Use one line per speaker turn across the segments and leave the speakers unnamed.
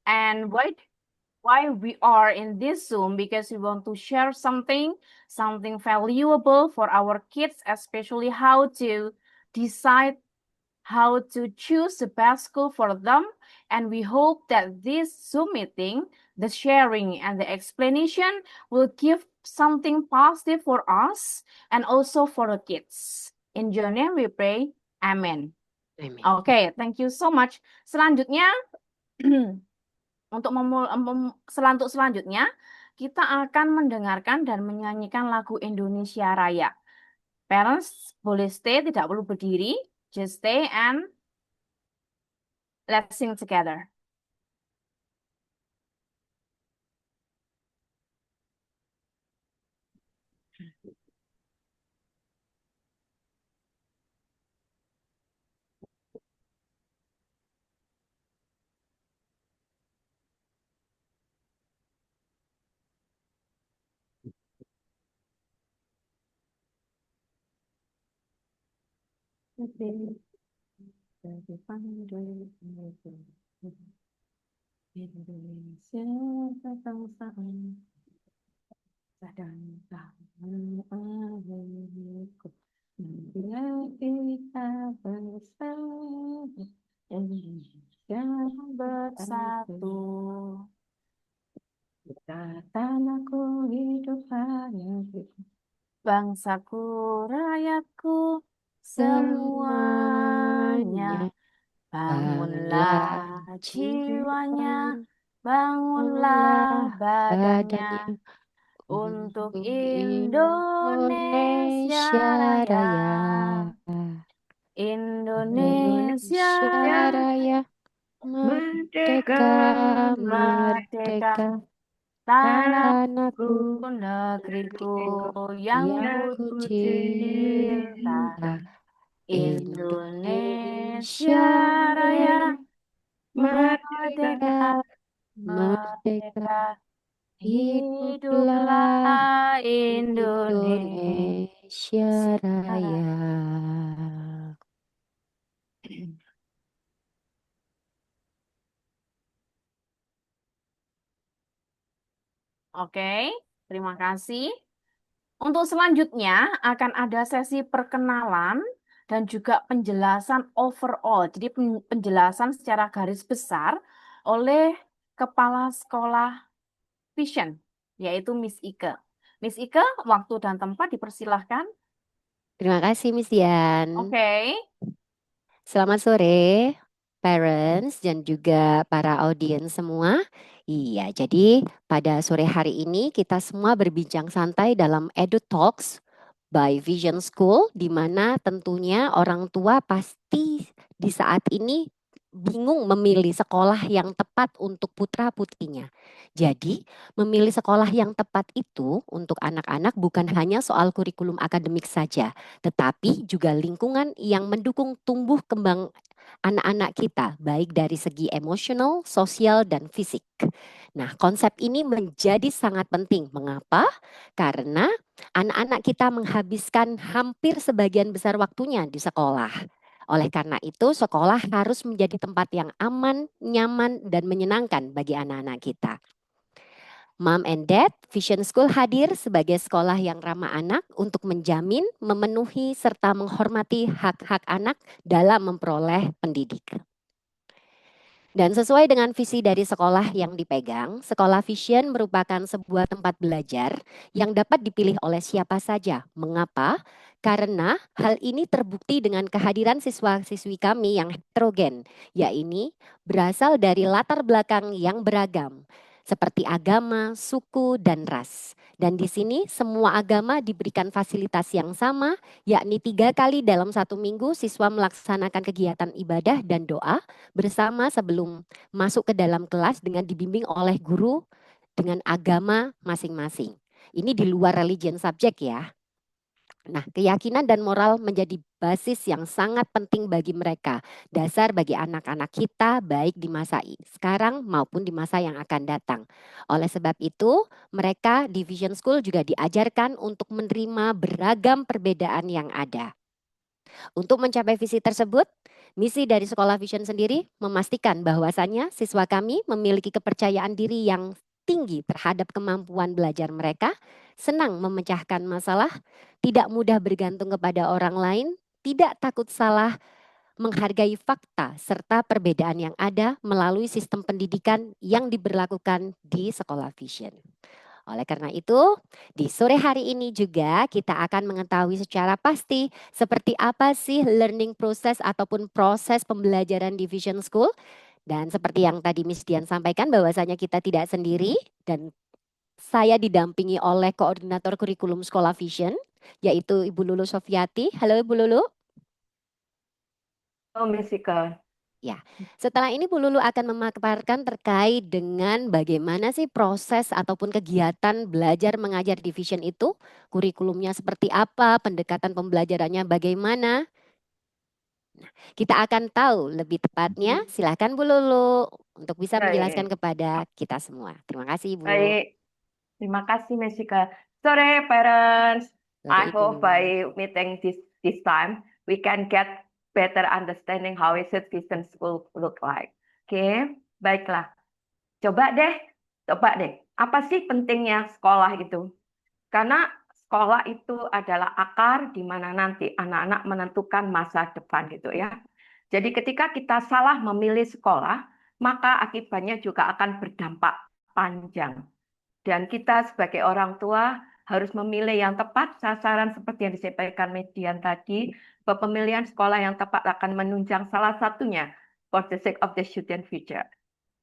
And why we are in this Zoom, because we want to share something valuable for our kids, especially how to decide how to choose the best school for them. And we hope that this Zoom meeting, the sharing and the explanation will give something positive for us and also for the kids. In your name we pray. Amen.
Amin.
Oke, thank you so much. Selanjutnya, untuk selanjutnya, kita akan mendengarkan dan menyanyikan lagu Indonesia Raya. Parents boleh stay, tidak perlu berdiri. Just stay and let's sing together. Indonesia kebangsaan dan tanah airku, bila kita bersama, Indonesia bersatu. Tanahku hidup rakyatku, bangsaku rakyatku semuanya. Bangunlah jiwanya, bangunlah badannya untuk Indonesia Raya. Indonesia
Raya, merdeka, merdeka,
tanahku,
tanahku,
negeriku yang ku cinta. Indonesia Raya, merdeka, merdeka, hiduplah Indonesia
Raya.
Oke, terima kasih. Untuk selanjutnya akan ada sesi perkenalan dan juga penjelasan overall. Jadi penjelasan secara garis besar oleh Kepala Sekolah Vision, yaitu Miss Ike. Miss Ike, waktu dan tempat dipersilahkan.
Terima kasih Miss Dian.
Oke.
Selamat sore, parents dan juga para audiens semua. Iya, jadi pada sore hari ini kita semua berbincang santai dalam Edu Talks by Vision School, di mana tentunya orang tua pasti di saat ini bingung memilih sekolah yang tepat untuk putra-putrinya. Jadi, memilih sekolah yang tepat itu untuk anak-anak bukan hanya soal kurikulum akademik saja, tetapi juga lingkungan yang mendukung tumbuh kembang anak-anak kita, baik dari segi emosional, sosial, dan fisik. Nah, konsep ini menjadi sangat penting. Mengapa? Karena anak-anak kita menghabiskan hampir sebagian besar waktunya di sekolah. Oleh karena itu, sekolah harus menjadi tempat yang aman, nyaman, dan menyenangkan bagi anak-anak kita. Mom and Dad, Vision School hadir sebagai sekolah yang ramah anak untuk menjamin, memenuhi, serta menghormati hak-hak anak dalam memperoleh pendidikan. Dan sesuai dengan visi dari sekolah yang dipegang, Sekolah Vision merupakan sebuah tempat belajar yang dapat dipilih oleh siapa saja. Mengapa? Karena hal ini terbukti dengan kehadiran siswa-siswi kami yang heterogen, yaitu berasal dari latar belakang yang beragam, seperti agama, suku, dan ras. Dan di sini semua agama diberikan fasilitas yang sama, yakni 3 kali dalam 1 minggu siswa melaksanakan kegiatan ibadah dan doa bersama sebelum masuk ke dalam kelas dengan dibimbing oleh guru dengan agama masing-masing. Ini di luar religion subject ya. Nah, keyakinan dan moral menjadi basis yang sangat penting bagi mereka, dasar bagi anak-anak kita baik di masa sekarang maupun di masa yang akan datang. Oleh sebab itu, mereka di Vision School juga diajarkan untuk menerima beragam perbedaan yang ada. Untuk mencapai visi tersebut, misi dari Sekolah Vision sendiri memastikan bahwasannya siswa kami memiliki kepercayaan diri yang tinggi terhadap kemampuan belajar mereka, senang memecahkan masalah, tidak mudah bergantung kepada orang lain, tidak takut salah, menghargai fakta serta perbedaan yang ada melalui sistem pendidikan yang diberlakukan di Sekolah Vision. Oleh karena itu, di sore hari ini juga kita akan mengetahui secara pasti seperti apa sih learning process ataupun proses pembelajaran di Vision School. Dan seperti yang tadi Miss Dian sampaikan bahwasanya kita tidak sendiri dan saya didampingi oleh koordinator kurikulum Sekolah Vision, yaitu Ibu Lulu Sofiati. Halo Ibu Lulu.
Oh, Mesika.
Ya, setelah ini Bu Lulu akan memaparkan terkait dengan bagaimana sih proses ataupun kegiatan belajar mengajar di Vision itu, kurikulumnya seperti apa, pendekatan pembelajarannya bagaimana. Kita akan tahu lebih tepatnya. Silakan Bu Lulu untuk bisa menjelaskan
Baik,
kepada kita semua. Terima kasih Ibu.
baik. Terima kasih, Mesika. Sore, parents.
Sore
I
Ibu.
hope by meeting this time, we can get better understanding how is it Vision School look like. Oke, baiklah. Coba deh. Apa sih pentingnya sekolah itu? Karena sekolah itu adalah akar di mana nanti anak-anak menentukan masa depan gitu ya. Jadi ketika kita salah memilih sekolah, maka akibatnya juga akan berdampak panjang. Dan kita sebagai orang tua harus memilih yang tepat sasaran seperti yang disampaikan Median tadi, bahwa pemilihan sekolah yang tepat akan menunjang salah satunya for the sake of the student future.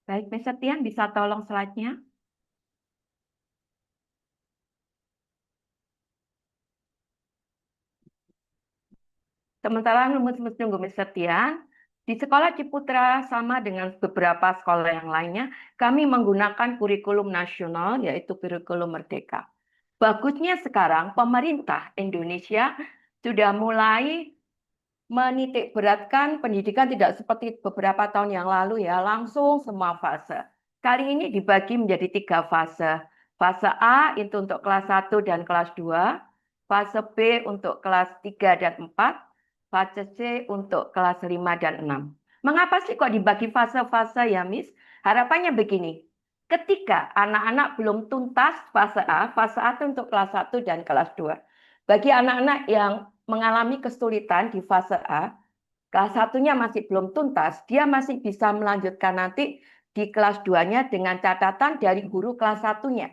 Baik, Median bisa tolong slide-nya? Sementara menunggu Mr. Tian, di Sekolah Ciputra sama dengan beberapa sekolah yang lainnya, kami menggunakan kurikulum nasional yaitu kurikulum Merdeka. Bagusnya sekarang pemerintah Indonesia sudah mulai menitik beratkan pendidikan tidak seperti beberapa tahun yang lalu ya, langsung semua fase. Kali ini dibagi menjadi 3 fase. Fase A itu untuk kelas 1 dan kelas 2, fase B untuk kelas 3 dan 4, fase C untuk kelas 5 dan 6. Mengapa sih kok dibagi fase-fase ya, Miss? Harapannya begini, ketika anak-anak belum tuntas fase A itu untuk kelas 1 dan kelas 2. Bagi anak-anak yang mengalami kesulitan di fase A, kelas 1-nya masih belum tuntas, dia masih bisa melanjutkan nanti di kelas 2-nya dengan catatan dari guru kelas 1-nya.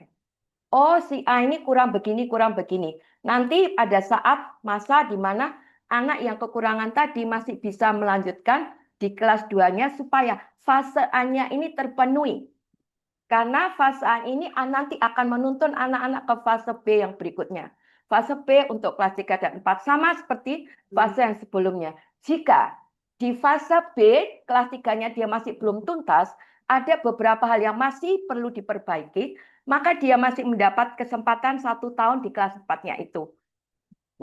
Oh, si A ini kurang begini, kurang begini. Nanti ada saat masa di mana anak yang kekurangan tadi masih bisa melanjutkan di kelas 2-nya supaya fase A-nya ini terpenuhi. Karena fase A ini nanti akan menuntun anak-anak ke fase B yang berikutnya. Fase B untuk kelas 3 dan 4 sama seperti fase yang sebelumnya. Jika di fase B kelas 3-nya dia masih belum tuntas, ada beberapa hal yang masih perlu diperbaiki, maka dia masih mendapat kesempatan 1 tahun di kelas 4-nya itu.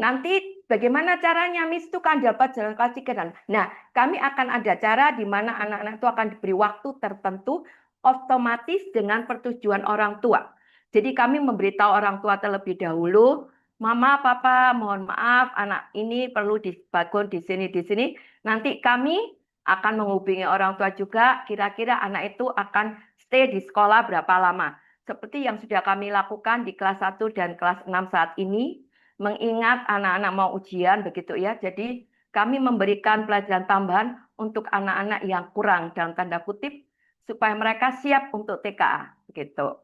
Nanti bagaimana caranya, Miss, itu kan dapat jalan kelas 3 dan. Nah, kami akan ada cara di mana anak-anak itu akan diberi waktu tertentu otomatis dengan persetujuan orang tua. Jadi kami memberitahu orang tua terlebih dahulu, Mama, Papa, mohon maaf, anak ini perlu dibangun di sini, di sini. Nanti kami akan menghubungi orang tua juga, kira-kira anak itu akan stay di sekolah berapa lama. Seperti yang sudah kami lakukan di kelas 1 dan kelas 6 saat ini, mengingat anak-anak mau ujian begitu ya. Jadi kami memberikan pelajaran tambahan untuk anak-anak yang kurang dalam tanda kutip supaya mereka siap untuk TKA begitu.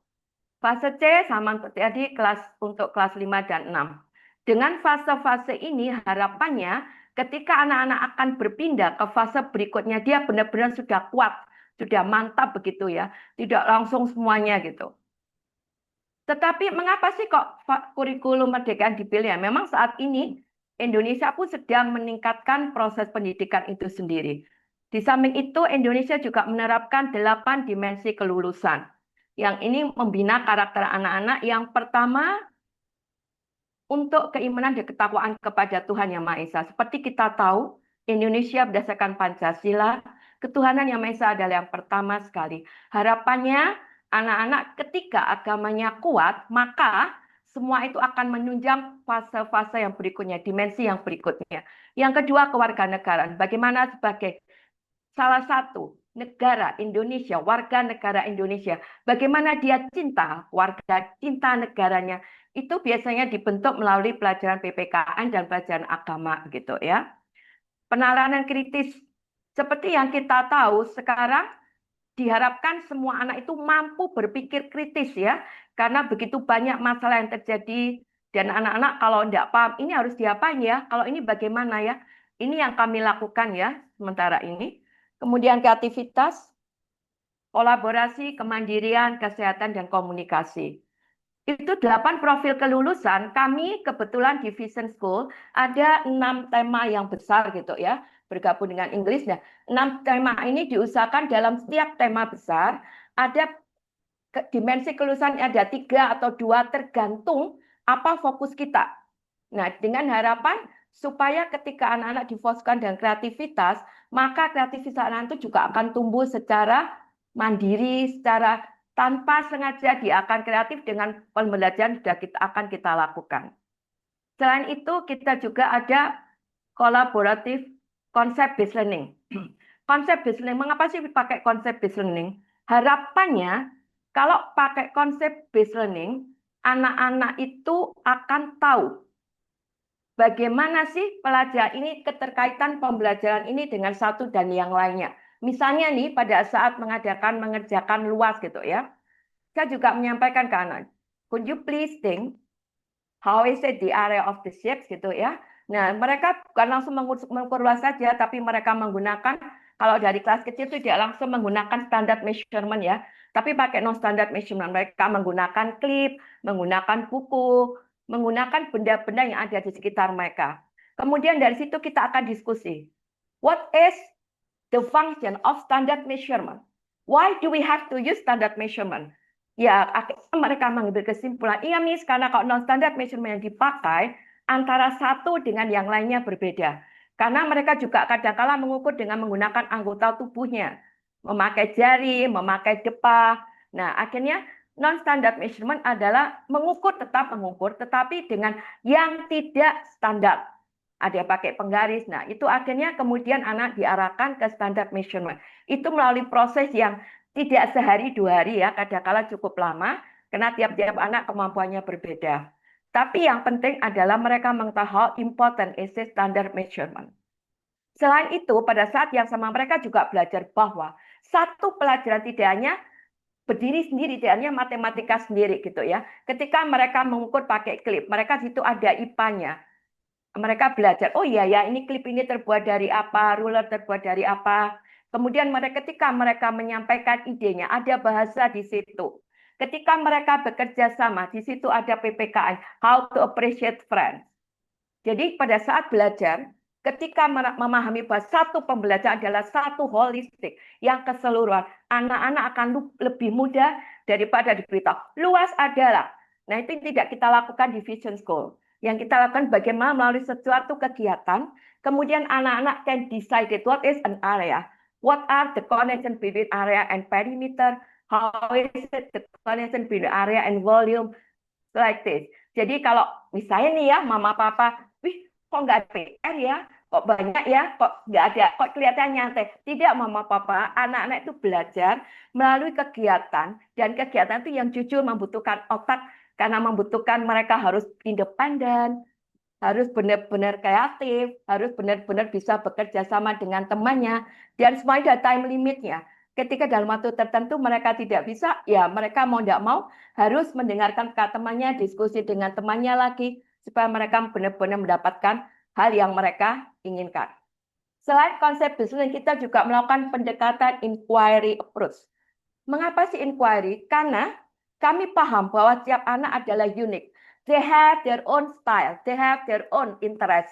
Fase C sama tadi untuk kelas 5 dan 6. Dengan fase-fase ini harapannya ketika anak-anak akan berpindah ke fase berikutnya dia benar-benar sudah kuat, sudah mantap begitu ya. Tidak langsung semuanya gitu. Tetapi mengapa sih kok kurikulum Merdeka dipilih? Memang saat ini Indonesia pun sedang meningkatkan proses pendidikan itu sendiri. Di samping itu Indonesia juga menerapkan 8 dimensi kelulusan. Yang ini membina karakter anak-anak yang pertama untuk keimanan dan ketakwaan kepada Tuhan Yang Maha Esa. Seperti kita tahu, Indonesia berdasarkan Pancasila, ketuhanan Yang Maha Esa adalah yang pertama sekali. Harapannya anak-anak ketika agamanya kuat, maka semua itu akan menunjang fase-fase yang berikutnya, dimensi yang berikutnya. Yang kedua, kewarganegaraan. Bagaimana sebagai salah satu negara Indonesia, warga negara Indonesia, bagaimana dia cinta warga, cinta negaranya, itu biasanya dibentuk melalui pelajaran PPKN dan pelajaran agama gitu ya. Penalaran kritis, seperti yang kita tahu sekarang diharapkan semua anak itu mampu berpikir kritis ya, karena begitu banyak masalah yang terjadi dan anak-anak kalau tidak paham ini harus diapain ya, kalau ini bagaimana ya, ini yang kami lakukan ya sementara ini. Kemudian kreativitas, kolaborasi, kemandirian, kesehatan dan komunikasi. Itu 8 profil kelulusan. Kami kebetulan di Vision School ada 6 tema yang besar gitu ya, bergabung dengan Inggris. Nah, 6 tema ini diusahakan dalam setiap tema besar ada dimensi kelulusan ada 3 atau 2 tergantung apa fokus kita. Nah, dengan harapan supaya ketika anak-anak difokuskan dengan kreativitas, maka kreativitas anak itu juga akan tumbuh secara mandiri, secara tanpa sengaja dia akan kreatif dengan pembelajaran sudah akan kita lakukan. Selain itu, kita juga ada kolaboratif konsep based learning. Konsep based learning, mengapa sih pakai konsep based learning? Harapannya, kalau pakai konsep based learning, anak-anak itu akan tahu bagaimana sih pelajaran ini, keterkaitan pembelajaran ini dengan satu dan yang lainnya. Misalnya nih, pada saat mengerjakan luas gitu ya, saya juga menyampaikan ke anak, could you please think how is it the area of the shapes gitu ya. Nah, mereka bukan langsung mengukur luas saja, tapi mereka menggunakan, kalau dari kelas kecil itu tidak langsung menggunakan standar measurement ya, tapi pakai non-standard measurement. Mereka menggunakan klip, menggunakan buku, menggunakan benda-benda yang ada di sekitar mereka. Kemudian dari situ kita akan diskusi. What is the function of standard measurement? Why do we have to use standard measurement? Ya, akhirnya mereka mengambil kesimpulan, iya Miss, karena kalau non-standard measurement yang dipakai, antara satu dengan yang lainnya berbeda. Karena mereka juga kadang-kala mengukur dengan menggunakan anggota tubuhnya. Memakai jari, memakai depa. Nah, akhirnya non-standard measurement adalah tetap mengukur, tetapi dengan yang tidak standar. Ada yang pakai penggaris. Nah, itu akhirnya kemudian anak diarahkan ke standard measurement. Itu melalui proses yang tidak sehari 2 hari ya, kadang-kala cukup lama, karena tiap-tiap anak kemampuannya berbeda. Tapi yang penting adalah mereka mengetahui how important is standard measurement. Selain itu, pada saat yang sama mereka juga belajar bahwa satu pelajaran tidak hanya berdiri sendiri, tidak hanya matematika sendiri gitu ya. Ketika mereka mengukur pakai klip, mereka situ ada IPA-nya. Mereka belajar, oh iya ya, ini klip ini terbuat dari apa, ruler terbuat dari apa. Kemudian ketika mereka menyampaikan idenya, ada bahasa di situ. Ketika mereka bekerja sama, di situ ada PPKN, How to Appreciate Friends. Jadi pada saat belajar, ketika memahami bahwa satu pembelajaran adalah satu holistik yang keseluruhan, anak-anak akan lebih mudah daripada diberitahu. Luas adalah, nah itu tidak kita lakukan di Vision School. Yang kita lakukan bagaimana melalui sesuatu kegiatan, kemudian anak-anak can decide what is an area, what are the connection between area and perimeter, how is it the connection between area and volume, like this. Jadi kalau misalnya nih ya, mama papa, wih kok nggak ada PR ya, kok banyak ya, kok nggak ada, kok kelihatan nyantai. Tidak mama papa, anak-anak itu belajar melalui kegiatan, dan kegiatan itu yang jujur membutuhkan otak, karena membutuhkan mereka harus independen, harus benar-benar kreatif, harus benar-benar bisa bekerja sama dengan temannya, dan semuanya ada time limitnya. Ketika dalam waktu tertentu mereka tidak bisa, ya mereka mau tidak mau harus mendengarkan kata temannya, diskusi dengan temannya lagi, supaya mereka benar-benar mendapatkan hal yang mereka inginkan. Selain konsep bisnis, kita juga melakukan pendekatan inquiry approach. Mengapa sih inquiry? Karena kami paham bahwa setiap anak adalah unik. They have their own style, they have their own interest.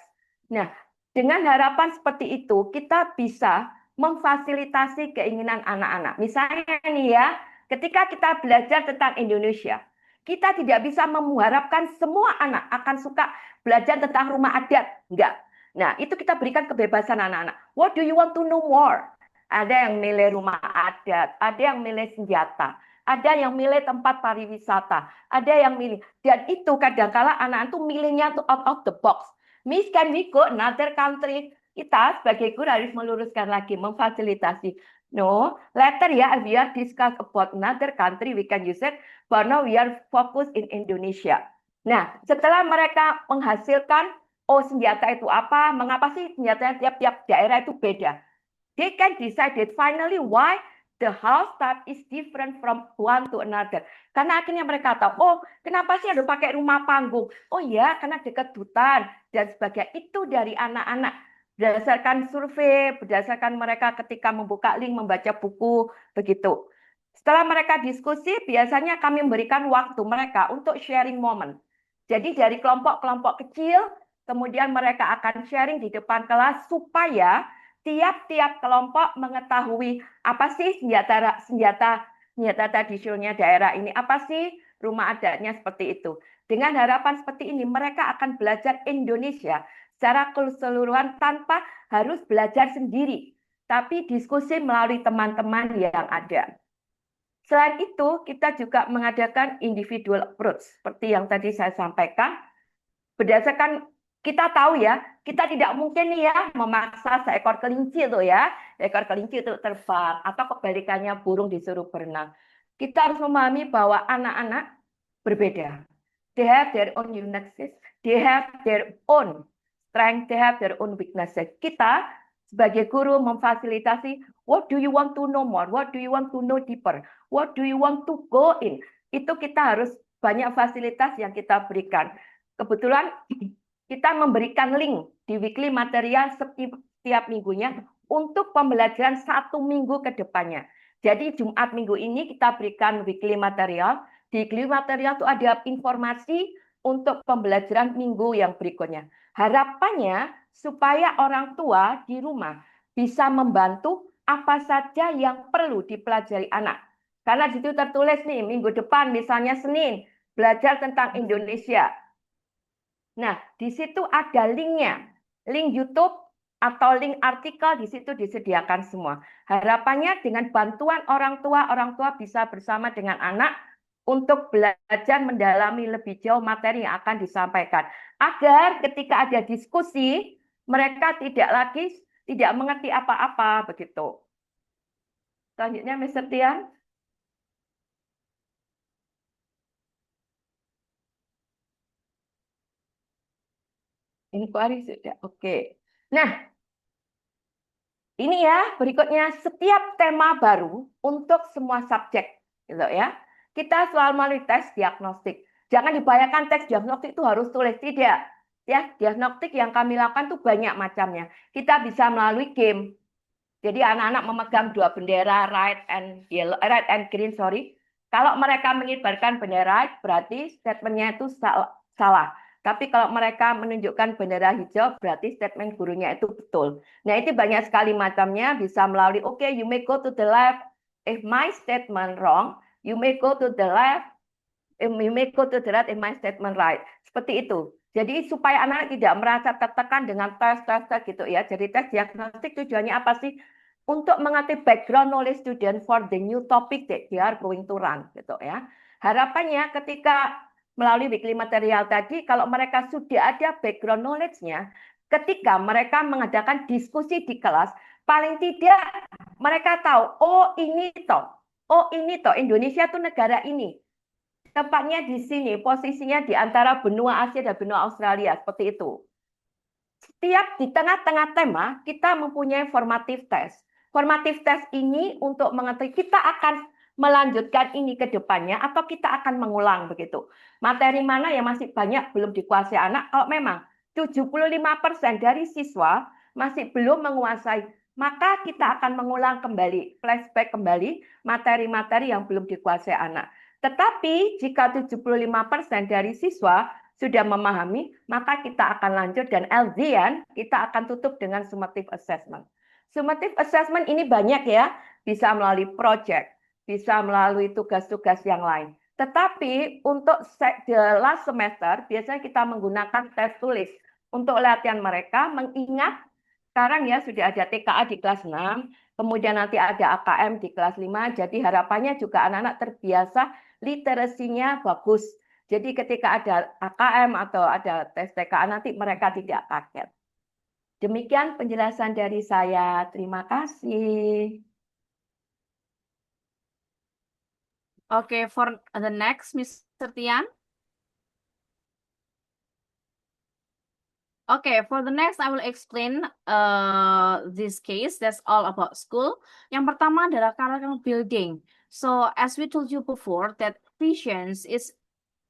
Nah, dengan harapan seperti itu, kita bisa memfasilitasi keinginan anak-anak. Misalnya nih ya, ketika kita belajar tentang Indonesia, kita tidak bisa mengharapkan semua anak akan suka belajar tentang rumah adat. Enggak. Nah, itu kita berikan kebebasan anak-anak. What do you want to know more? Ada yang milih rumah adat, ada yang milih senjata, ada yang milih tempat pariwisata, ada yang milih. Dan itu kadang-kala anak-anak tuh milihnya tuh out of the box. Miss, can we go another country? Kita sebagai guru harus meluruskan lagi, memfasilitasi. No, later ya, we are discuss about another country, we can use it. But now we are focused in Indonesia. Nah, setelah mereka menghasilkan, oh senjata itu apa, mengapa sih senjata tiap-tiap daerah itu beda. They can decide it finally why the house type is different from one to another. Karena akhirnya mereka tahu, oh kenapa sih harus pakai rumah panggung? Oh ya, karena dekat hutan dan sebagainya. Itu dari anak-anak. Berdasarkan survei, berdasarkan mereka ketika membuka link, membaca buku, begitu. Setelah mereka diskusi, biasanya kami memberikan waktu mereka untuk sharing moment. Jadi dari kelompok-kelompok kecil, kemudian mereka akan sharing di depan kelas supaya tiap-tiap kelompok mengetahui apa sih senjata tradisionalnya daerah ini, apa sih rumah adatnya seperti itu. Dengan harapan seperti ini, mereka akan belajar Indonesia secara keseluruhan tanpa harus belajar sendiri, tapi diskusi melalui teman-teman yang ada. Selain itu, kita juga mengadakan individual approach, seperti yang tadi saya sampaikan. Berdasarkan kita tahu ya, kita tidak mungkin nih ya memaksa seekor kelinci tuh ya, ekor kelinci itu terbang atau kebalikannya burung disuruh berenang. Kita harus memahami bahwa anak-anak berbeda. They have their own uniqueness, they have their own strength, they have their own weaknesses. Kita sebagai guru memfasilitasi, what do you want to know more? What do you want to know deeper? What do you want to go in? Itu kita harus banyak fasilitas yang kita berikan. Kebetulan kita memberikan link di weekly material setiap minggunya untuk pembelajaran 1 minggu ke depannya. Jadi Jumat minggu ini kita berikan weekly material. Di weekly material itu ada informasi untuk pembelajaran minggu yang berikutnya. Harapannya supaya orang tua di rumah bisa membantu apa saja yang perlu dipelajari anak. Karena di situ tertulis nih, minggu depan misalnya Senin, belajar tentang Indonesia. Nah, di situ ada linknya, link YouTube atau link artikel di situ disediakan semua. Harapannya dengan bantuan orang tua bisa bersama dengan anak untuk belajar mendalami lebih jauh materi yang akan disampaikan. Agar ketika ada diskusi, mereka tidak mengerti apa-apa begitu. Selanjutnya, Mr. Tian. Inquiry sudah, oke. Nah, ini ya berikutnya setiap tema baru untuk semua subjek, gitu ya. Kita selalu melalui tes diagnostik. Jangan dibayangkan tes diagnostik itu harus tulis, tidak. Ya, diagnostik yang kami lakukan tuh banyak macamnya. Kita bisa melalui game. Jadi anak-anak memegang 2 bendera, red and green, sorry. Kalau mereka mengibarkan bendera, berarti statementnya itu salah. Tapi kalau mereka menunjukkan bendera hijau, berarti statement gurunya itu betul. Nah, itu banyak sekali macamnya, bisa melalui, okay, you may go to the left. If my statement wrong, you may go to the left. You may go to the right if my statement right. Seperti itu. Jadi supaya anak tidak merasa tertekan dengan tes gitu ya. Jadi tes diagnostik tujuannya apa sih? Untuk mengerti background knowledge student for the new topic that they are going to run gitu ya. Harapannya ketika melalui weekly material tadi, kalau mereka sudah ada background knowledge-nya, ketika mereka mengadakan diskusi di kelas, paling tidak mereka tahu, oh ini toh, Indonesia tuh negara ini. Tempatnya di sini, posisinya di antara benua Asia dan benua Australia, seperti itu. Setiap di tengah-tengah tema, kita mempunyai formative test. Formative test ini untuk mengerti kita akan melanjutkan ini ke depannya atau kita akan mengulang begitu. Materi mana yang masih banyak belum dikuasai anak, kalau memang 75% dari siswa masih belum menguasai, maka kita akan mengulang kembali, flashback kembali materi-materi yang belum dikuasai anak. Tetapi jika 75% dari siswa sudah memahami, maka kita akan lanjut dan LDN kita akan tutup dengan summative assessment. Summative assessment ini banyak ya, bisa melalui project, bisa melalui tugas-tugas yang lain. Tetapi untuk the last semester, biasanya kita menggunakan tes tulis untuk latihan mereka mengingat sekarang ya sudah ada TKA di kelas 6, kemudian nanti ada AKM di kelas 5. Jadi harapannya juga anak-anak terbiasa literasinya bagus. Jadi ketika ada AKM atau ada tes TKA nanti mereka tidak kaget. Demikian penjelasan dari saya. Terima kasih.
Okay, for the next, Mr. Tian. Okay, for the next, I will explain this case. That's all about school. Yang pertama adalah character building. So, as we told you before, that Visions is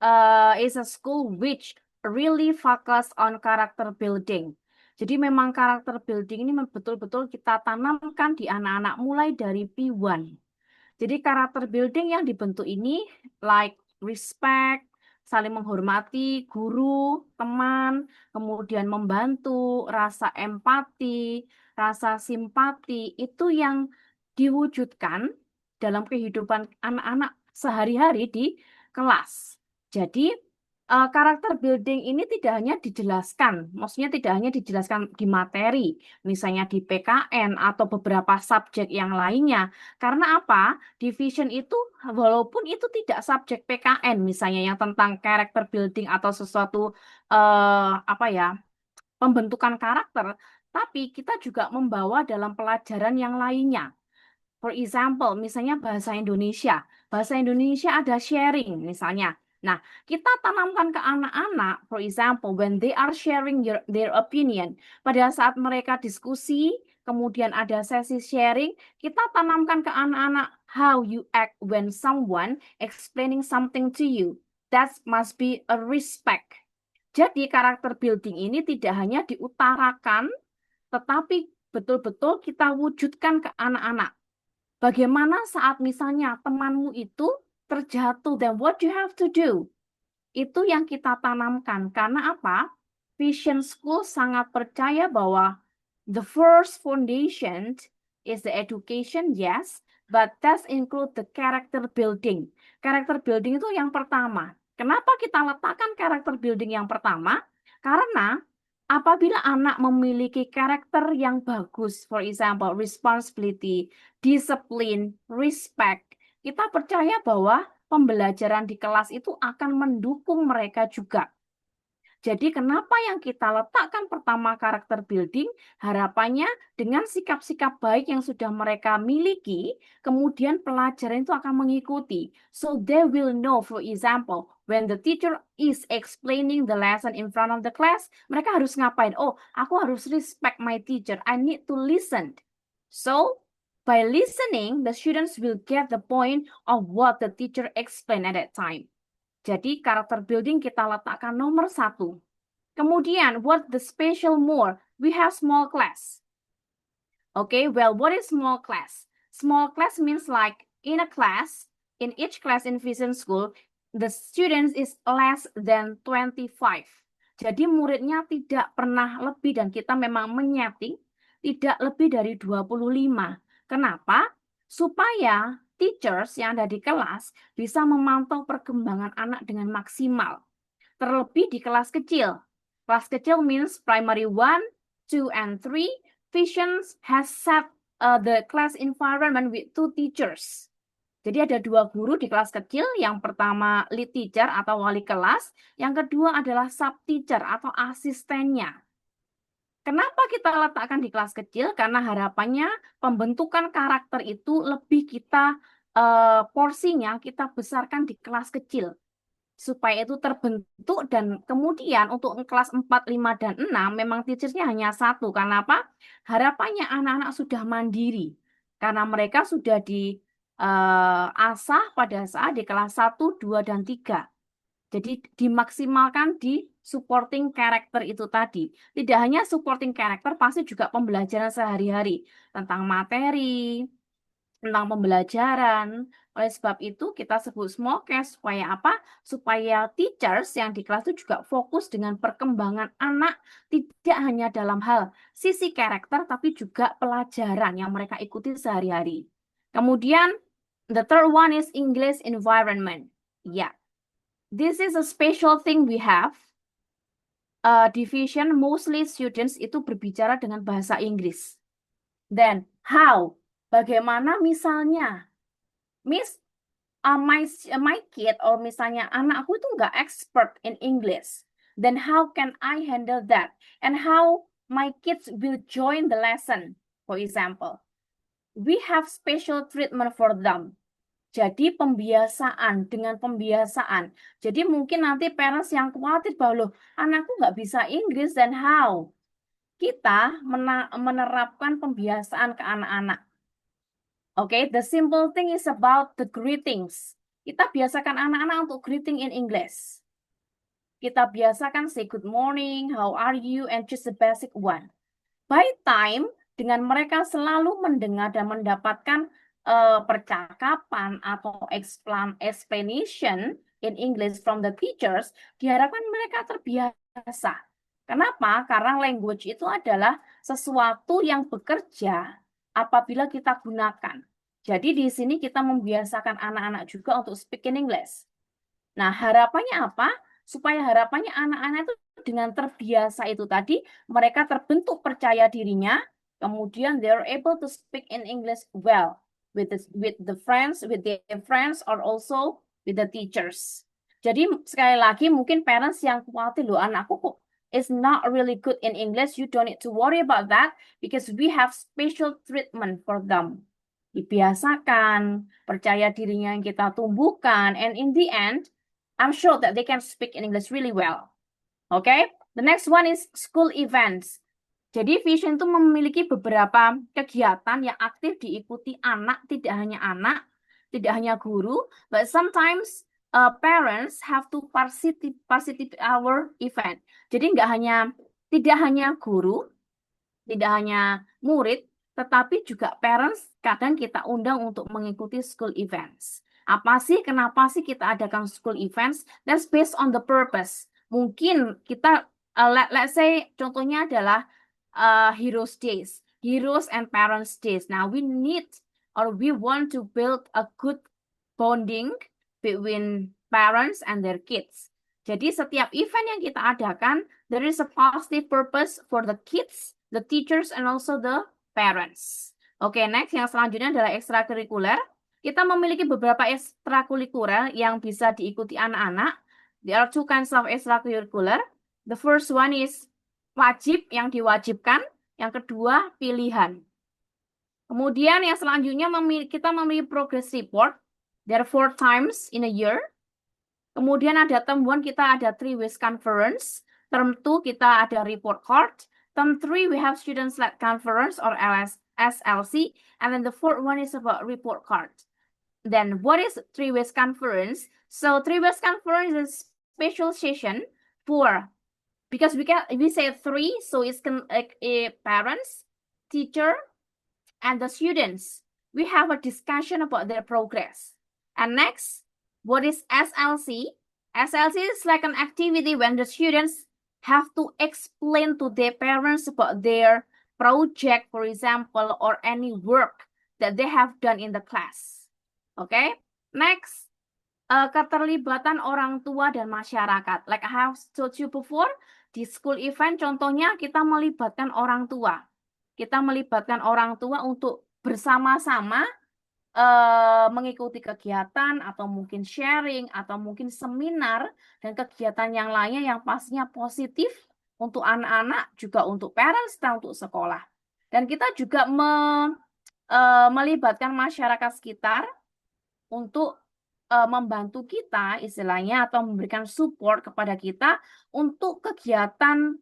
a school which really focus on character building. Jadi memang karakter building ini betul-betul kita tanamkan di anak-anak mulai dari P1. Jadi karakter building yang dibentuk ini like respect, saling menghormati guru, teman, kemudian membantu, rasa empati, rasa simpati, itu yang diwujudkan dalam kehidupan anak-anak sehari-hari di kelas. Jadi karakter building ini tidak hanya dijelaskan, maksudnya tidak hanya dijelaskan di materi, misalnya di PKN atau beberapa subjek yang lainnya. Karena apa? Division itu walaupun itu tidak subjek PKN, misalnya yang tentang character building atau sesuatu apa ya, pembentukan karakter, tapi kita juga membawa dalam pelajaran yang lainnya. For example, misalnya bahasa Indonesia. Bahasa Indonesia ada sharing misalnya. Nah, kita tanamkan ke anak-anak, for example, when they are sharing their opinion, pada saat mereka diskusi, kemudian ada sesi sharing, kita tanamkan ke anak-anak how you act when someone explaining something to you. That must be a respect. Jadi karakter building ini tidak hanya diutarakan, tetapi betul-betul kita wujudkan ke anak-anak. Bagaimana saat misalnya temanmu itu terjatuh, then what you have to do? Itu yang kita tanamkan. Karena apa? Vision School sangat percaya bahwa the first foundation is the education, yes, but that include the character building. Character building itu yang pertama. Kenapa kita letakkan character building yang pertama? Karena apabila anak memiliki karakter yang bagus, for example, responsibility, discipline, respect, kita percaya bahwa pembelajaran di kelas itu akan mendukung mereka juga. Jadi kenapa yang kita letakkan pertama karakter building, harapannya dengan sikap-sikap baik yang sudah mereka miliki, kemudian pelajaran itu akan mengikuti. So they will know, for example, when the teacher is explaining the lesson in front of the class, mereka harus ngapain? Oh, aku harus respect my teacher. I need to listen. So, by listening, the students will get the point of what the teacher explained at that time. Jadi karakter building kita letakkan nomor 1. Kemudian, what the special more? We have small class. Okay, well, what is small class? Small class means like in a class, in each class in Vision School, the students is less than 25. Jadi muridnya tidak pernah lebih dan kita memang menyeting tidak lebih dari 25. Kenapa? Supaya teachers yang ada di kelas bisa memantau perkembangan anak dengan maksimal. Terlebih di kelas kecil. Kelas kecil means primary 1, 2, and 3. Vision has set the class environment with 2 teachers. Jadi ada 2 guru di kelas kecil. Yang pertama lead teacher atau wali kelas. Yang kedua adalah sub teacher atau asistennya. Kenapa kita letakkan di kelas kecil? Karena harapannya pembentukan karakter itu lebih kita porsinya kita besarkan di kelas kecil. Supaya itu terbentuk dan kemudian untuk kelas 4, 5, dan 6 memang teachersnya hanya 1. Karena apa? Harapannya anak-anak sudah mandiri. Karena mereka sudah diasah pada saat di kelas 1, 2, dan 3. Jadi dimaksimalkan di supporting character itu tadi. Tidak hanya supporting character, pasti juga pembelajaran sehari-hari. Tentang materi, tentang pembelajaran. Oleh sebab itu kita sebut small class supaya apa? Supaya teachers yang di kelas itu juga fokus dengan perkembangan anak tidak hanya dalam hal sisi karakter tapi juga pelajaran yang mereka ikuti sehari-hari. Kemudian the third one is English environment. Ya. This is a special thing we have. division mostly students itu berbicara dengan bahasa Inggris. Then how? Bagaimana misalnya, Miss, my kid or misalnya anakku itu nggak expert in English. Then how can I handle that? And how my kids will join the lesson, for example. We have special treatment for them. Jadi dengan pembiasaan. Jadi mungkin nanti parents yang khawatir bahwa loh, anakku nggak bisa Inggris, then how? Kita menerapkan pembiasaan ke anak-anak. Oke, the simple thing is about the greetings. Kita biasakan anak-anak untuk greeting in English. Kita biasakan say good morning, how are you, and just the basic one. By time, dengan mereka selalu mendengar dan mendapatkan percakapan atau explanation in English from the teachers, diharapkan mereka terbiasa. Kenapa? Karena language itu adalah sesuatu yang bekerja apabila kita gunakan. Jadi di sini kita membiasakan anak-anak juga untuk speak in English. Nah, harapannya apa? Supaya harapannya anak-anak itu dengan terbiasa itu tadi, mereka terbentuk percaya dirinya, kemudian they're able to speak in English well with their friends or also with the teachers. Jadi sekali lagi mungkin parents yang khawatir loh anakku kok is not really good in English, you don't need to worry about that because we have special treatment for them. Dibiasakan, percaya dirinya yang kita tumbuhkan, and in the end, I'm sure that they can speak in English really well. Okay, the next one is school events. Jadi Vision itu memiliki beberapa kegiatan yang aktif diikuti anak, tidak hanya guru, but sometimes parents have to participate our event. Jadi tidak hanya guru, tidak hanya murid, tetapi juga parents kadang kita undang untuk mengikuti school events. Kenapa sih kita adakan school events? That's based on the purpose. Mungkin kita, let's say contohnya adalah Heroes Days, Heroes and Parents Days. Now we want to build a good bonding between parents and their kids. Jadi setiap event yang kita adakan, there is a positive purpose for the kids, the teachers, and also the parents. Oke, next yang selanjutnya adalah ekstrakurikuler. Kita memiliki beberapa ekstrakurikuler yang bisa diikuti anak-anak. There are two kinds of extracurricular. The first one is wajib, yang diwajibkan. Yang kedua, pilihan. Kemudian yang selanjutnya kita memiliki progress report. There are 4 times in a year. Kemudian ada term 1, kita ada 3 ways conference. Term 2, kita ada report card. Term 3, we have students-led conference or SLC. And then the fourth one is about report card. Then what is 3 ways conference? So 3 ways conference is special session because we say 3, so it's parents, teacher, and the students. We have a discussion about their progress. And next, what is SLC? SLC is like an activity when the students have to explain to their parents about their project, for example, or any work that they have done in the class. Okay, next, keterlibatan orang tua dan masyarakat. Like I have told you before, di school event contohnya kita melibatkan orang tua. Kita melibatkan orang tua untuk bersama-sama mengikuti kegiatan atau mungkin sharing atau mungkin seminar dan kegiatan yang lainnya yang pastinya positif untuk anak-anak, juga untuk parents dan untuk sekolah. Dan kita juga melibatkan masyarakat sekitar untuk membantu kita istilahnya atau memberikan support kepada kita untuk kegiatan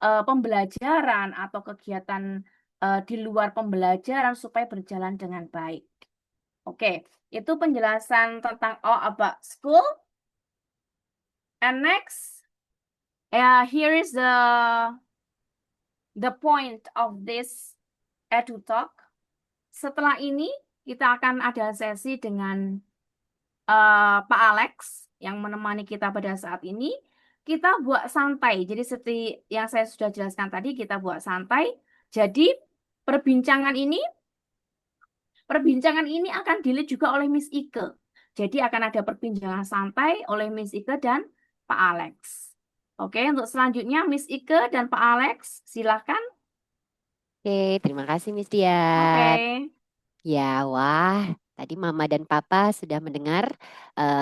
pembelajaran atau kegiatan di luar pembelajaran supaya berjalan dengan baik. Oke, itu penjelasan tentang all about school. And next, here is the point of this EduTalk. Setelah ini kita akan ada sesi dengan Pak Alex yang menemani kita pada saat ini. Kita buat santai. Jadi seperti yang saya sudah jelaskan tadi, kita buat santai. Jadi perbincangan ini akan di-lead juga oleh Miss Ike. Jadi akan ada perbincangan santai oleh Miss Ike dan Pak Alex. Oke, untuk selanjutnya Miss Ike dan Pak Alex, silakan.
Oke, terima kasih Miss
Oke.
Dian. Ya, wah, tadi Mama dan Papa sudah mendengar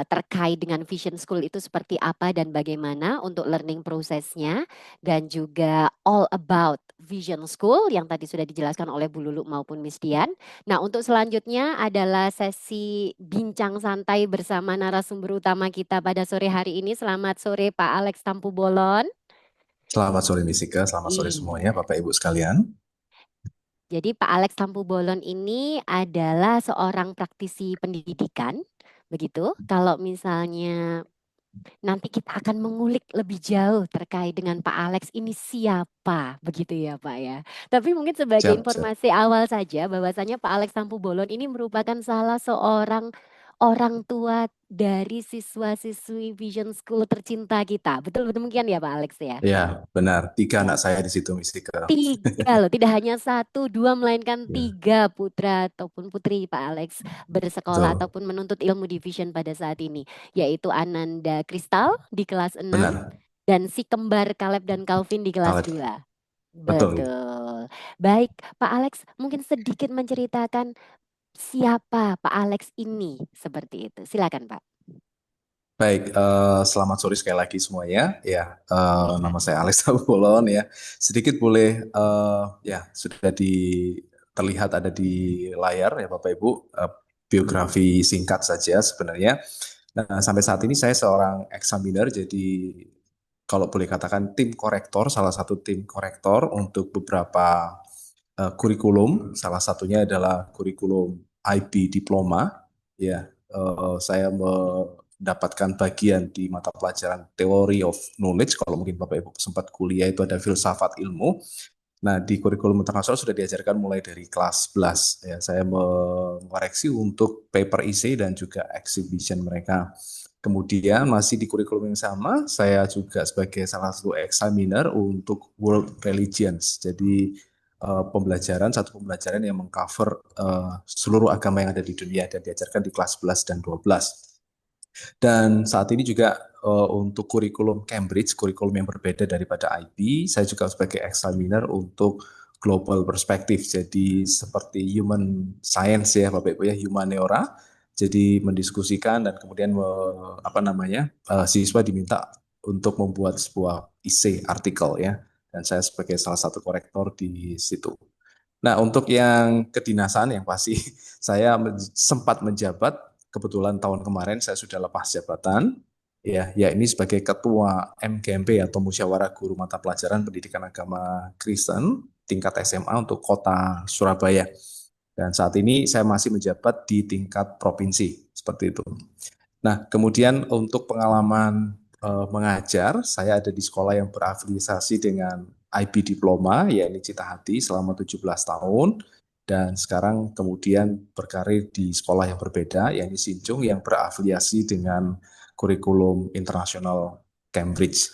terkait dengan Vision School itu seperti apa dan bagaimana untuk learning prosesnya dan juga all about Vision School yang tadi sudah dijelaskan oleh Bu Lulu maupun Miss Dian. Nah, untuk selanjutnya adalah sesi bincang santai bersama narasumber utama kita pada sore hari ini. Selamat sore Pak Alex Tampu Bolon.
Selamat sore Misika, selamat sore semuanya
Iya.
Bapak Ibu sekalian.
Jadi Pak Alex Tampu Bolon ini adalah seorang praktisi pendidikan, begitu. Kalau misalnya nanti kita akan mengulik lebih jauh terkait dengan Pak Alex ini siapa, begitu ya Pak ya. Tapi mungkin sebagai
Siap, siap.
informasi awal saja, bahwasanya Pak Alex Tampu Bolon ini merupakan salah seorang orang tua dari siswa-siswi Vision School tercinta kita. Betul demikian ya Pak Alex ya?
Ya, benar. 3
Ya.
anak saya di situ Misika.
Tiga loh, tidak hanya satu, dua, melainkan
Ya,
tiga putra ataupun putri Pak Alex bersekolah
betul.
ataupun menuntut ilmu division pada saat ini, yaitu Ananda Kristal di kelas 6
Benar.
dan si kembar Caleb dan Calvin di kelas
Kaleb.
2.
Betul.
Betul. Baik, Pak Alex mungkin sedikit menceritakan siapa Pak Alex ini seperti itu. Silakan Pak.
Baik, selamat sore sekali lagi semuanya. Ya,
Iya.
nama saya Alex Tabolon ya. Sedikit boleh ya sudah terlihat ada di layar ya Bapak Ibu, biografi singkat saja sebenarnya. Nah, sampai saat ini saya seorang examiner, jadi kalau boleh katakan tim korektor, salah satu tim korektor untuk beberapa kurikulum. Salah satunya adalah kurikulum IB Diploma. Ya, saya mendapatkan bagian di mata pelajaran Theory of Knowledge. Kalau mungkin Bapak Ibu sempat kuliah itu ada filsafat ilmu. Nah, di kurikulum internasional sudah diajarkan mulai dari kelas 11. Ya, saya mengoreksi untuk paper essay dan juga exhibition mereka. Kemudian masih di kurikulum yang sama, saya juga sebagai salah satu examiner untuk World Religions. Jadi satu pembelajaran yang mengcover seluruh agama yang ada di dunia dan diajarkan di kelas 11 dan 12. Dan saat ini juga untuk kurikulum Cambridge, kurikulum yang berbeda daripada IB, saya juga sebagai examiner untuk global perspective. Jadi seperti human science ya Bapak Ibu ya, humaniora. Jadi mendiskusikan dan kemudian siswa diminta untuk membuat sebuah essay artikel ya. Dan saya sebagai salah satu korektor di situ. Nah, untuk yang kedinasan yang pasti saya sempat menjabat, kebetulan tahun kemarin saya sudah lepas jabatan, ya ini sebagai ketua MGMP atau Musyawarah Guru Mata Pelajaran Pendidikan Agama Kristen tingkat SMA untuk Kota Surabaya. Dan saat ini saya masih menjabat di tingkat provinsi, seperti itu. Nah, kemudian untuk pengalaman mengajar, saya ada di sekolah yang berafiliasi dengan IB Diploma, yakni Citahati selama 17 tahun. Dan sekarang kemudian berkarir di sekolah yang berbeda, yakni Sinjung yang berafiliasi dengan kurikulum internasional Cambridge.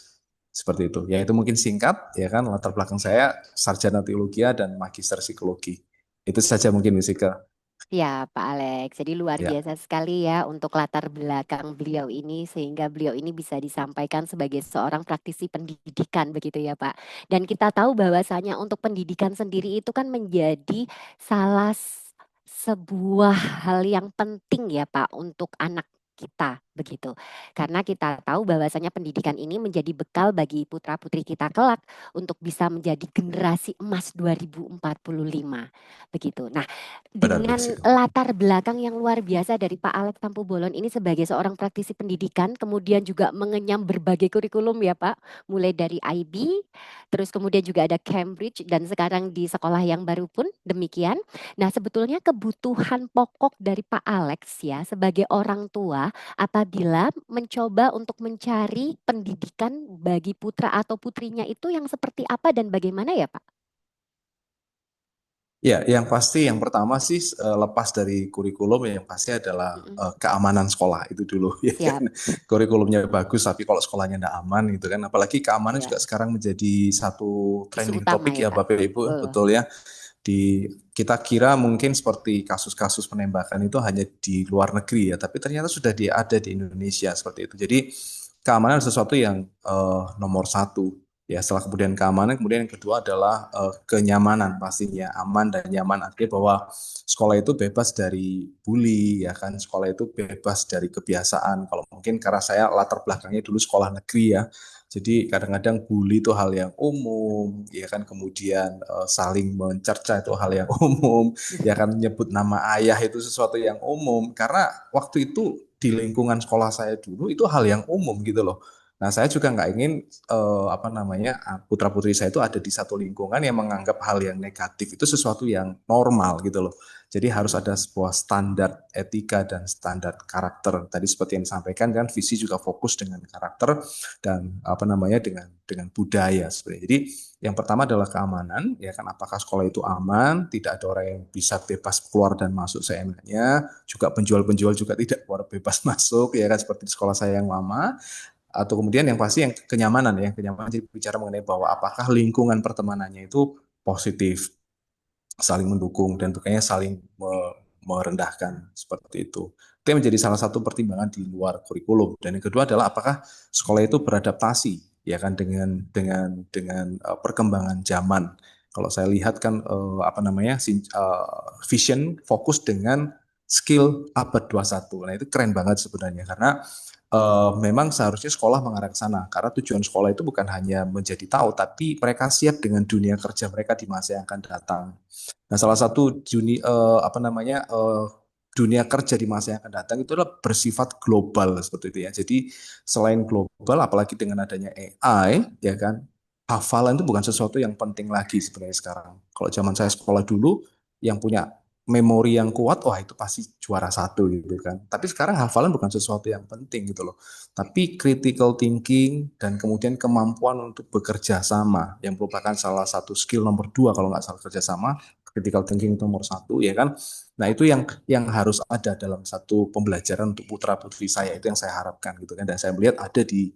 Seperti itu. Ya itu mungkin singkat, ya kan, latar belakang saya sarjana teologi dan magister psikologi. Itu saja mungkin, Wisika.
Ya, Pak Alex. Jadi luar
Ya,
biasa sekali ya untuk latar belakang beliau ini sehingga beliau ini bisa disampaikan sebagai seorang praktisi pendidikan begitu ya, Pak. Dan kita tahu bahwasanya untuk pendidikan sendiri itu kan menjadi salah sebuah hal yang penting ya, Pak, untuk anak kita begitu. Karena kita tahu bahwasanya pendidikan ini menjadi bekal bagi putra-putri kita kelak untuk bisa menjadi generasi emas 2045 begitu. Nah,
benar,
dengan
Wisika.
latar belakang yang luar biasa dari Pak Alex Tampu Bolon ini sebagai seorang praktisi pendidikan, kemudian juga mengenyam berbagai kurikulum ya Pak, mulai dari IB, terus kemudian juga ada Cambridge dan sekarang di sekolah yang baru pun demikian. Nah, sebetulnya kebutuhan pokok dari Pak Alex ya sebagai orang tua apabila mencoba untuk mencari pendidikan bagi putra atau putrinya itu yang seperti apa dan bagaimana ya Pak?
Ya, yang pasti yang pertama sih lepas dari kurikulum yang pasti adalah
Mm-mm.
keamanan sekolah itu dulu ya
Siap,
kan. Kurikulumnya bagus tapi kalau sekolahnya tidak aman gitu kan. Apalagi keamanan
ya.
juga sekarang menjadi satu
Isu
trending
utama
topik
ya
ya
Pak.
Bapak Ibu,
Betul.
betul ya. Kita kira mungkin seperti kasus-kasus penembakan itu hanya di luar negeri ya, tapi ternyata sudah ada di Indonesia seperti itu. Jadi keamanan sesuatu yang nomor satu. Ya, setelah kemudian keamanan, kemudian yang kedua adalah kenyamanan pastinya, aman dan nyaman. Artinya bahwa sekolah itu bebas dari bully, ya kan? Sekolah itu bebas dari kebiasaan. Kalau mungkin karena saya latar belakangnya dulu sekolah negeri ya, jadi kadang-kadang bully itu hal yang umum, ya kan? Kemudian saling mencerca itu hal yang umum, ya kan? Nyebut nama ayah itu sesuatu yang umum. Karena waktu itu di lingkungan sekolah saya dulu itu hal yang umum gitu loh. Nah, saya juga nggak ingin apa namanya putra putri saya itu ada di satu lingkungan yang menganggap hal yang negatif itu sesuatu yang normal gitu loh. Jadi harus ada sebuah standar etika dan standar karakter. Tadi seperti yang disampaikan kan, visi juga fokus dengan karakter dan apa namanya dengan budaya sebenarnya. Jadi yang pertama adalah keamanan, ya kan, apakah sekolah itu aman, tidak ada orang yang bisa bebas keluar dan masuk seenaknya, juga penjual-penjual juga tidak keluar bebas masuk, ya kan, seperti di sekolah saya yang lama. Atau kemudian yang pasti yang kenyamanan, ya kenyamanan, jadi bicara mengenai bahwa apakah lingkungan pertemanannya itu positif, saling mendukung dan bukannya saling merendahkan seperti itu. Itu yang menjadi salah satu pertimbangan di luar kurikulum. Dan yang kedua adalah apakah sekolah itu beradaptasi, ya kan, dengan perkembangan zaman. Kalau saya lihat kan apa namanya vision fokus dengan skill abad 21. Nah, itu keren banget sebenarnya karena memang seharusnya sekolah mengarah ke sana karena tujuan sekolah itu bukan hanya menjadi tahu tapi mereka siap dengan dunia kerja mereka di masa yang akan datang. Nah, salah satu apa namanya dunia kerja di masa yang akan datang itu adalah bersifat global seperti itu ya. Jadi selain global, apalagi dengan adanya AI, ya kan, hafalan itu bukan sesuatu yang penting lagi sebenarnya sekarang. Kalau zaman saya sekolah dulu, yang punya memori yang kuat, wah itu pasti juara satu gitu kan. Tapi sekarang hafalan bukan sesuatu yang penting gitu loh. Tapi critical thinking dan kemudian kemampuan untuk bekerja sama yang merupakan salah satu skill nomor dua kalau nggak salah kerjasama, critical thinking itu nomor satu ya kan. Nah itu yang harus ada dalam satu pembelajaran untuk putra putri saya, itu yang saya harapkan gitu kan. Dan saya melihat ada di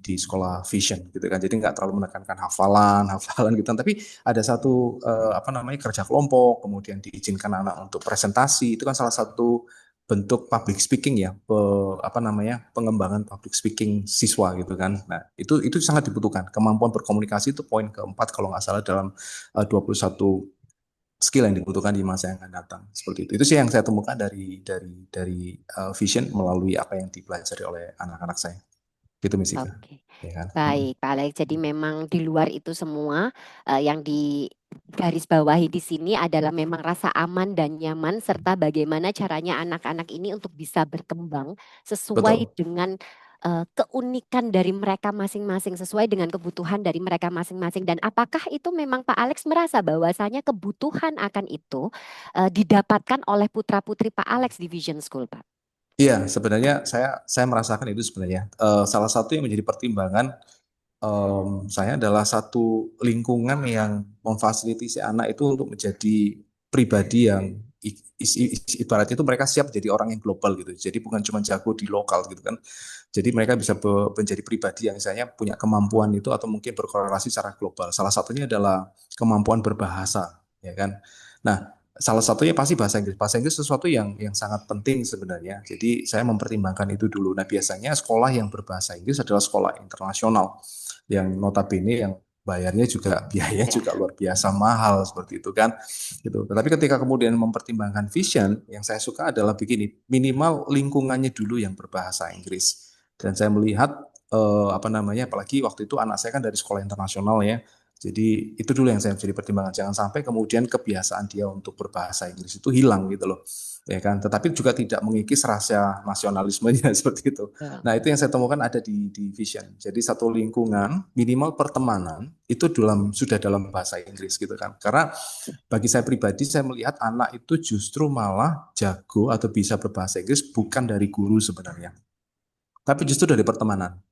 sekolah vision gitu kan. Jadi nggak terlalu menekankan hafalan hafalan gitu, tapi ada satu apa namanya kerja kelompok, kemudian diizinkan anak untuk presentasi, itu kan salah satu bentuk public speaking ya, apa namanya pengembangan public speaking siswa gitu kan. Nah itu sangat dibutuhkan kemampuan berkomunikasi, itu poin keempat kalau nggak salah dalam 21 skill yang dibutuhkan di masa yang akan datang seperti itu. Itu sih yang saya temukan dari vision melalui apa yang dipelajari oleh anak-anak saya. Gitu Misika,
Oke,
ya kan?
baik Pak Alex. Jadi memang di luar itu semua yang di garis bawahi di sini adalah memang rasa aman dan nyaman serta bagaimana caranya anak-anak ini untuk bisa berkembang sesuai
Betul.
dengan keunikan dari mereka masing-masing, sesuai dengan kebutuhan dari mereka masing-masing. Dan apakah itu memang Pak Alex merasa bahwasanya kebutuhan akan itu didapatkan oleh putra-putri Pak Alex di Vision School, Pak?
Iya, sebenarnya saya merasakan itu sebenarnya. Salah satu yang menjadi pertimbangan saya adalah satu lingkungan yang memfasilitasi anak itu untuk menjadi pribadi yang ibaratnya itu mereka siap jadi orang yang global gitu. Jadi bukan cuma jago di lokal gitu kan. Jadi mereka bisa menjadi pribadi yang misalnya punya kemampuan itu atau mungkin berkorelasi secara global. Salah satunya adalah kemampuan berbahasa, ya kan. Nah, salah satunya pasti bahasa Inggris. Bahasa Inggris sesuatu yang sangat penting sebenarnya. Jadi saya mempertimbangkan itu dulu. Nah, biasanya sekolah yang berbahasa Inggris adalah sekolah internasional yang notabene yang bayarnya juga biayanya
Ya.
juga luar biasa mahal seperti itu kan gitu. Tetapi ketika kemudian mempertimbangkan vision, yang saya suka adalah begini, minimal lingkungannya dulu yang berbahasa Inggris. Dan saya melihat apa namanya, apalagi waktu itu anak saya kan dari sekolah internasional ya. Jadi itu dulu yang saya jadi pertimbangan, jangan sampai kemudian kebiasaan dia untuk berbahasa Inggris itu hilang gitu loh, ya kan. Tetapi juga tidak mengikis rasa nasionalismenya seperti itu.
Betul.
Nah, itu yang saya temukan ada di Vision. Jadi satu lingkungan, minimal pertemanan, itu sudah dalam bahasa Inggris gitu kan. Karena bagi saya pribadi, saya melihat anak itu justru malah jago atau bisa berbahasa Inggris bukan dari guru sebenarnya, tapi justru dari pertemanan.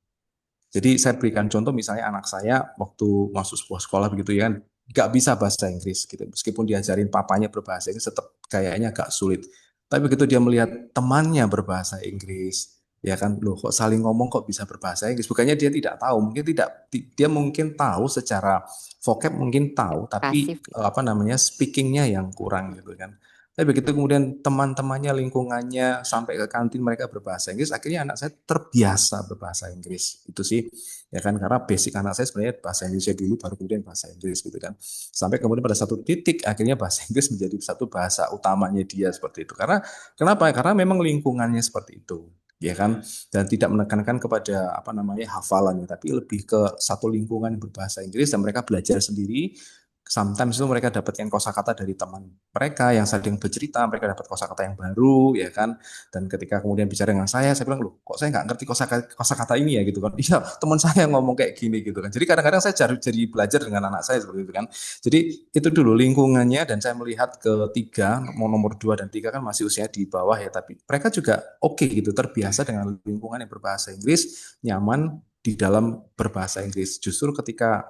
Jadi saya berikan contoh misalnya anak saya waktu masuk sebuah sekolah begitu ya kan, nggak bisa bahasa Inggris gitu. Meskipun diajarin papanya berbahasa Inggris tetap kayaknya agak sulit. Tapi begitu dia melihat temannya berbahasa Inggris, ya kan, loh kok saling ngomong kok bisa berbahasa Inggris. Bukannya dia tidak tahu, mungkin tidak, dia mungkin tahu secara vocab mungkin tahu,
Pasif
tapi
gitu.
apa namanya speakingnya yang kurang gitu kan. Tapi begitu kemudian teman-temannya, lingkungannya, sampai ke kantin mereka berbahasa Inggris, akhirnya anak saya terbiasa berbahasa Inggris. Itu sih, ya kan, karena basic anak saya sebenarnya bahasa Indonesia dulu, baru kemudian bahasa Inggris gitu kan. Sampai kemudian pada satu titik, akhirnya bahasa Inggris menjadi satu bahasa utamanya dia seperti itu. Karena kenapa? Karena memang lingkungannya seperti itu, ya kan, dan tidak menekankan kepada apa namanya hafalan, tapi lebih ke satu lingkungan yang berbahasa Inggris dan mereka belajar sendiri. Sometimes itu mereka dapat yang kosakata dari teman mereka yang saling bercerita, mereka dapat kosakata yang baru, ya kan. Dan ketika kemudian bicara dengan saya bilang, loh, kok saya nggak ngerti kosakata ini ya gitu kan. Iya, teman saya ngomong kayak gini gitu kan. Jadi kadang-kadang saya jadi belajar dengan anak saya seperti itu kan. Jadi itu dulu lingkungannya, dan saya melihat ketiga, mau nomor 2 dan 3 kan masih usia di bawah ya, tapi mereka juga oke gitu, terbiasa dengan lingkungan yang berbahasa Inggris, nyaman di dalam berbahasa Inggris. Justru ketika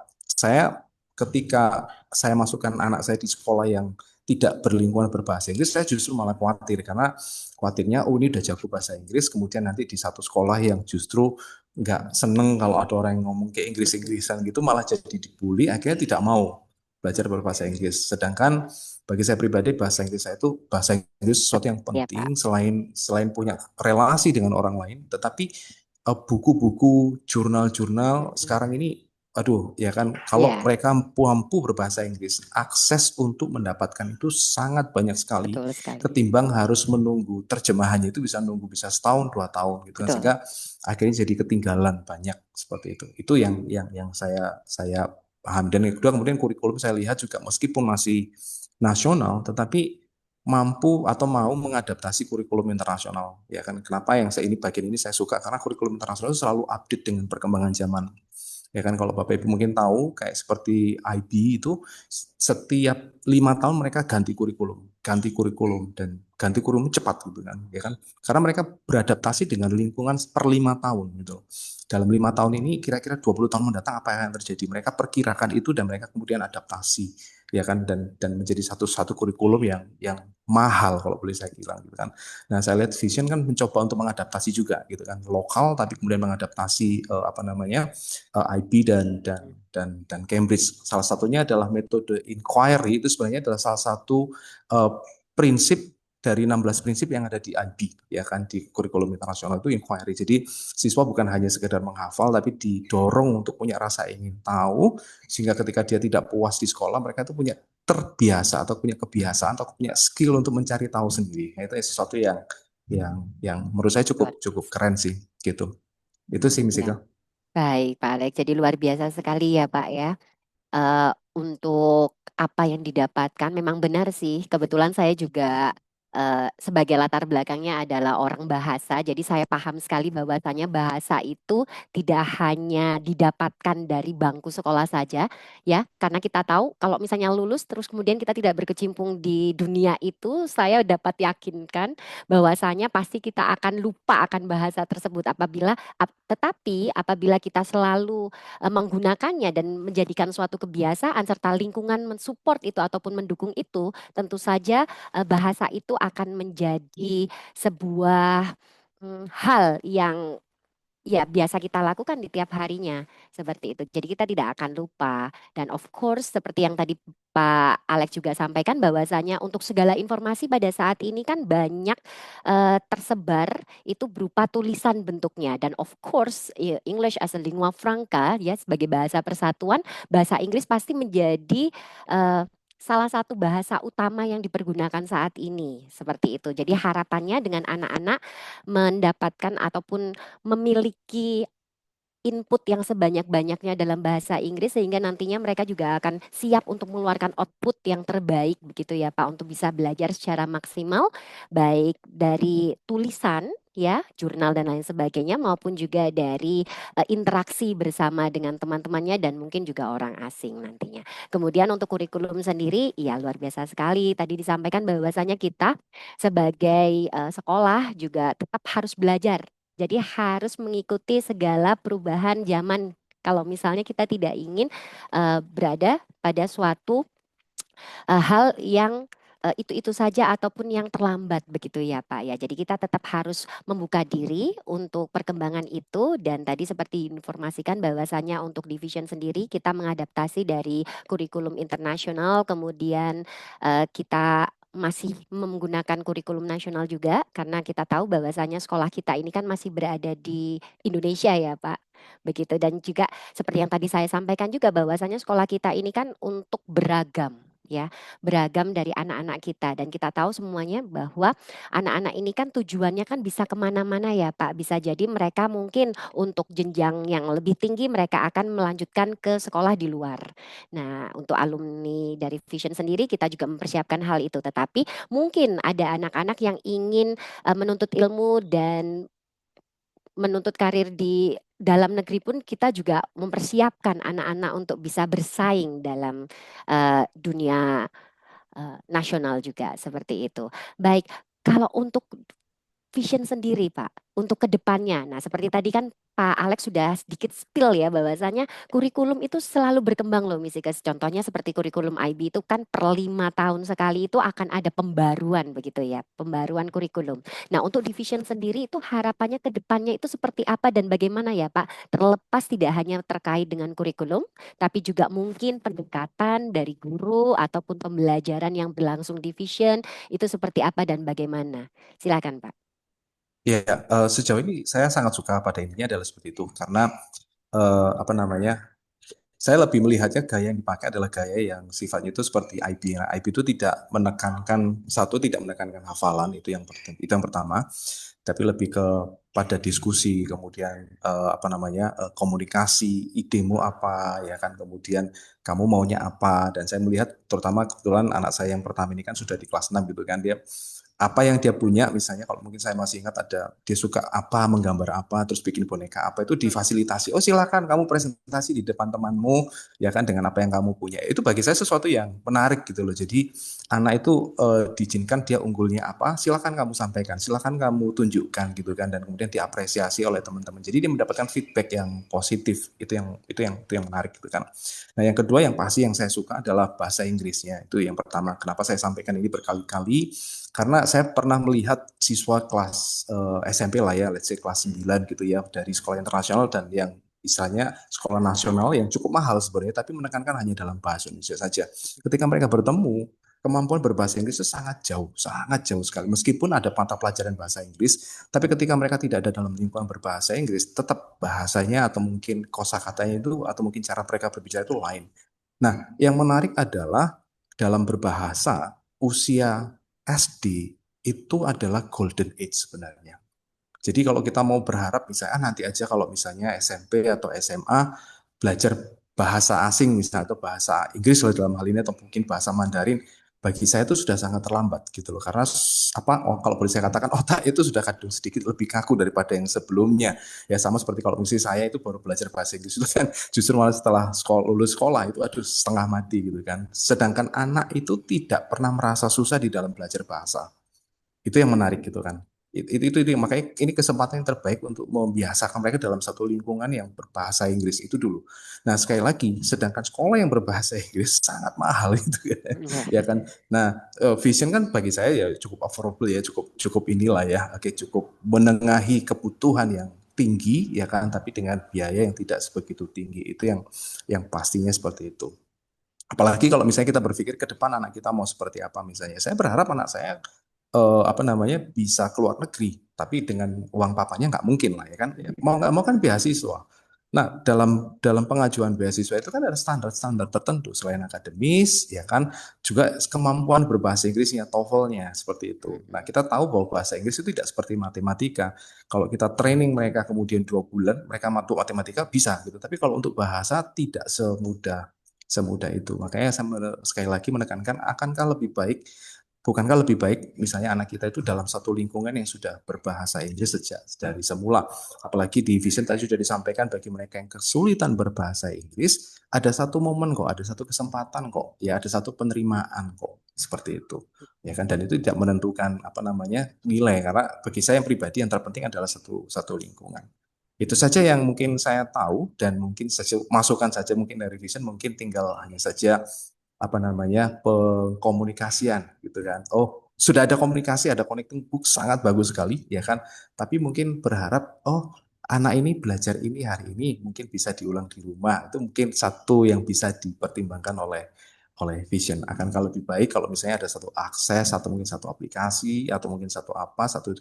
saya masukkan anak saya di sekolah yang tidak berlingkungan berbahasa Inggris, saya justru malah khawatir, karena khawatirnya, oh ini udah jago bahasa Inggris, kemudian nanti di satu sekolah yang justru nggak seneng kalau ada orang yang ngomong kayak Inggris-Inggrisan gitu, malah jadi dibully, akhirnya tidak mau belajar berbahasa Inggris. Sedangkan bagi saya pribadi, bahasa Inggris saya itu bahasa Inggris sesuatu yang
Ya, Pak.
penting, selain punya relasi dengan orang lain, tetapi buku-buku, jurnal-jurnal sekarang ini, aduh, ya kan, kalau
Ya,
mereka mampu berbahasa Inggris, akses untuk mendapatkan itu sangat banyak sekali,
betul sekali.
ketimbang harus menunggu terjemahannya, itu bisa nunggu bisa setahun 2 tahun gitu kan,
Betul.
sehingga akhirnya jadi ketinggalan banyak seperti itu. Itu yang saya paham. Dan yang kedua, kemudian kurikulum saya lihat juga meskipun masih nasional, tetapi mampu atau mau mengadaptasi kurikulum internasional, ya kan. Kenapa yang saya ini bagian ini saya suka, karena kurikulum internasional itu selalu update dengan perkembangan zaman, ya kan. Kalau Bapak Ibu mungkin tahu, kayak seperti IB itu setiap 5 tahun mereka ganti kurikulum dan ganti kurikulum cepat gitu kan, ya kan, karena mereka beradaptasi dengan lingkungan per 5 tahun gitu. Dalam 5 tahun ini kira-kira 20 tahun mendatang apa yang akan terjadi, mereka perkirakan itu dan mereka kemudian adaptasi, ya kan, dan menjadi satu kurikulum yang mahal kalau boleh saya bilang gitu kan. Nah, saya lihat Vision kan mencoba untuk mengadaptasi juga gitu kan, lokal tapi kemudian mengadaptasi apa namanya IB dan Cambridge. Salah satunya adalah metode inquiry, itu sebenarnya adalah salah satu prinsip dari 16 prinsip yang ada di IB, ya kan, di kurikulum internasional itu inquiry. Jadi siswa bukan hanya sekedar menghafal, tapi didorong untuk punya rasa ingin tahu, sehingga ketika dia tidak puas di sekolah, mereka itu punya terbiasa atau punya kebiasaan atau punya skill untuk mencari tahu sendiri. Nah, itu sesuatu yang menurut saya cukup keren sih gitu. Itu sih, Miss
Ya.
Ika.
Baik, Pak Alex. Jadi luar biasa sekali ya, Pak ya. Untuk apa yang didapatkan memang benar sih. Kebetulan saya juga sebagai latar belakangnya adalah orang bahasa, jadi saya paham sekali bahwasanya bahasa itu tidak hanya didapatkan dari bangku sekolah saja, ya. Karena kita tahu kalau misalnya lulus terus kemudian kita tidak berkecimpung di dunia itu, saya dapat yakinkan bahwasanya pasti kita akan lupa akan bahasa tersebut tetapi apabila kita selalu menggunakannya dan menjadikan suatu kebiasaan serta lingkungan mensupport itu ataupun mendukung itu, tentu saja bahasa itu akan menjadi sebuah hal yang ya biasa kita lakukan di tiap harinya seperti itu. Jadi kita tidak akan lupa. Dan of course seperti yang tadi Pak Alex juga sampaikan bahwasanya untuk segala informasi pada saat ini kan banyak tersebar itu berupa tulisan bentuknya. Dan of course English as a lingua franca ya sebagai bahasa persatuan, bahasa Inggris pasti menjadi salah satu bahasa utama yang dipergunakan saat ini seperti itu. Jadi harapannya dengan anak-anak mendapatkan ataupun memiliki input yang sebanyak-banyaknya dalam bahasa Inggris sehingga nantinya mereka juga akan siap untuk mengeluarkan output yang terbaik begitu ya Pak, untuk bisa belajar secara maksimal baik dari tulisan ya, jurnal dan lain sebagainya maupun juga dari interaksi bersama dengan teman-temannya dan mungkin juga orang asing nantinya. Kemudian untuk kurikulum sendiri ya luar biasa sekali. Tadi disampaikan bahwasanya kita sebagai sekolah juga tetap harus belajar, jadi harus mengikuti segala perubahan zaman. Kalau misalnya kita tidak ingin berada pada suatu hal yang itu-itu saja ataupun yang terlambat begitu ya Pak ya. Jadi kita tetap harus membuka diri untuk perkembangan itu dan tadi seperti diinformasikan bahwasanya untuk division sendiri kita mengadaptasi dari kurikulum internasional, kemudian kita masih menggunakan kurikulum nasional juga karena kita tahu bahwasanya sekolah kita ini kan masih berada di Indonesia ya Pak. Begitu dan juga seperti yang tadi saya sampaikan juga bahwasanya sekolah kita ini kan untuk beragam ya, beragam dari anak-anak kita dan kita tahu semuanya bahwa anak-anak ini kan tujuannya kan bisa kemana-mana ya Pak. Bisa jadi mereka mungkin untuk jenjang yang lebih tinggi mereka akan melanjutkan ke sekolah di luar. Nah, untuk alumni dari Vision sendiri kita juga mempersiapkan hal itu. Tetapi mungkin ada anak-anak yang ingin menuntut ilmu dan menuntut karir di dalam negeri pun kita juga mempersiapkan anak-anak untuk bisa bersaing dalam dunia nasional juga seperti itu. Baik, kalau untuk Vision sendiri, Pak, untuk ke depannya. Nah, seperti tadi kan Pak Alex sudah sedikit spill ya bahwasanya kurikulum itu selalu berkembang loh, Miss Ika. Contohnya seperti kurikulum IB itu kan per 5 tahun sekali itu akan ada pembaruan begitu ya, pembaruan kurikulum. Nah, untuk Division sendiri itu harapannya ke depannya itu seperti apa dan bagaimana ya, Pak? Terlepas tidak hanya terkait dengan kurikulum, tapi juga mungkin pendekatan dari guru ataupun pembelajaran yang berlangsung di Vision itu seperti apa dan bagaimana? Silakan, Pak.
Ya, sejauh ini saya sangat suka pada intinya adalah seperti itu karena apa namanya, saya lebih melihatnya gaya yang dipakai adalah gaya yang sifatnya itu seperti IB. Nah, IB itu tidak menekankan satu, tidak menekankan hafalan itu yang pertama, tapi lebih ke pada diskusi, kemudian apa namanya komunikasi, idemu apa ya kan, kemudian kamu maunya apa. Dan saya melihat terutama kebetulan anak saya yang pertama ini kan sudah di kelas 6 gitu kan, dia apa yang dia punya, misalnya kalau mungkin saya masih ingat ada dia suka apa, menggambar apa, terus bikin boneka apa, itu difasilitasi. Oh silakan kamu presentasi di depan temanmu ya kan dengan apa yang kamu punya. Itu bagi saya sesuatu yang menarik gitu loh. Jadi anak itu diizinkan dia unggulnya apa, silakan kamu sampaikan, silakan kamu tunjukkan gitu kan, dan kemudian diapresiasi oleh teman-teman. Jadi dia mendapatkan feedback yang positif. Itu yang menarik gitu kan. Nah, yang kedua yang pasti yang saya suka adalah bahasa Inggrisnya. Itu yang pertama. Kenapa saya sampaikan ini berkali-kali? Karena saya pernah melihat siswa kelas SMP lah ya, let's say kelas 9 gitu ya, dari sekolah internasional dan yang istilahnya sekolah nasional yang cukup mahal sebenarnya, tapi menekankan hanya dalam bahasa Indonesia saja. Ketika mereka bertemu, kemampuan berbahasa Inggris itu sangat jauh sekali. Meskipun ada mata pelajaran bahasa Inggris, tapi ketika mereka tidak ada dalam lingkungan berbahasa Inggris, tetap bahasanya atau mungkin kosakatanya itu atau mungkin cara mereka berbicara itu lain. Nah, yang menarik adalah dalam berbahasa, usia SD itu adalah golden age sebenarnya. Jadi kalau kita mau berharap misalnya nanti aja kalau misalnya SMP atau SMA belajar bahasa asing misalnya atau bahasa Inggris dalam hal ini atau mungkin bahasa Mandarin, bagi saya itu sudah sangat terlambat gitu loh. Karena apa? Oh, kalau boleh saya katakan otak itu sudah kadung sedikit lebih kaku daripada yang sebelumnya. Ya sama seperti kalau misalnya saya itu baru belajar bahasa Inggris itu kan justru malah setelah lulus sekolah itu aduh setengah mati gitu kan. Sedangkan anak itu tidak pernah merasa susah di dalam belajar bahasa. Itu yang menarik gitu kan. Itu makanya ini kesempatan yang terbaik untuk membiasakan mereka dalam satu lingkungan yang berbahasa Inggris itu dulu. Nah, sekali lagi, sedangkan sekolah yang berbahasa Inggris sangat mahal itu kan. Ya kan. Nah, Vision kan bagi saya ya cukup affordable ya, cukup cukup inilah ya. Oke, cukup menengahi kebutuhan yang tinggi ya kan, tapi dengan biaya yang tidak sebegitu tinggi. Itu yang pastinya seperti itu. Apalagi kalau misalnya kita berpikir ke depan anak kita mau seperti apa misalnya. Saya berharap anak saya apa namanya bisa keluar negeri, tapi dengan uang papanya nggak mungkin lah ya kan. Ya, mau nggak mau kan beasiswa. Nah, dalam pengajuan beasiswa itu kan ada standar-standar tertentu selain akademis, ya kan, juga kemampuan berbahasa Inggrisnya, TOEFL-nya seperti itu. Nah, kita tahu bahwa bahasa Inggris itu tidak seperti matematika. Kalau kita training mereka kemudian 2 bulan, mereka masuk matematika bisa gitu. Tapi kalau untuk bahasa tidak semudah itu. Makanya saya sekali lagi menekankan, bukankah lebih baik misalnya anak kita itu dalam satu lingkungan yang sudah berbahasa Inggris sejak dari semula. Apalagi di Vision tadi sudah disampaikan bagi mereka yang kesulitan berbahasa Inggris, ada satu momen kok, ada satu kesempatan kok, ya ada satu penerimaan kok, seperti itu. Ya kan, dan itu tidak menentukan apa namanya nilai, karena bagi saya yang pribadi yang terpenting adalah satu lingkungan. Itu saja yang mungkin saya tahu dan mungkin saja masukan saja mungkin dari Vision, mungkin tinggal hanya saja apa namanya pengkomunikasian gitu kan. Oh, sudah ada komunikasi, ada connecting book sangat bagus sekali ya kan. Tapi mungkin berharap oh anak ini belajar ini hari ini mungkin bisa diulang di rumah. Itu mungkin satu yang bisa dipertimbangkan oleh oleh Vision. Akankah lebih baik kalau misalnya ada satu akses atau mungkin satu aplikasi atau mungkin satu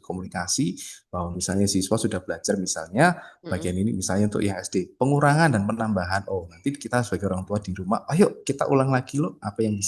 komunikasi bahwa misalnya siswa sudah belajar misalnya
Mm-mm.
bagian ini misalnya untuk yang SD pengurangan dan penambahan. Oh, nanti kita sebagai orang tua di rumah, ayo kita ulang lagi loh apa yang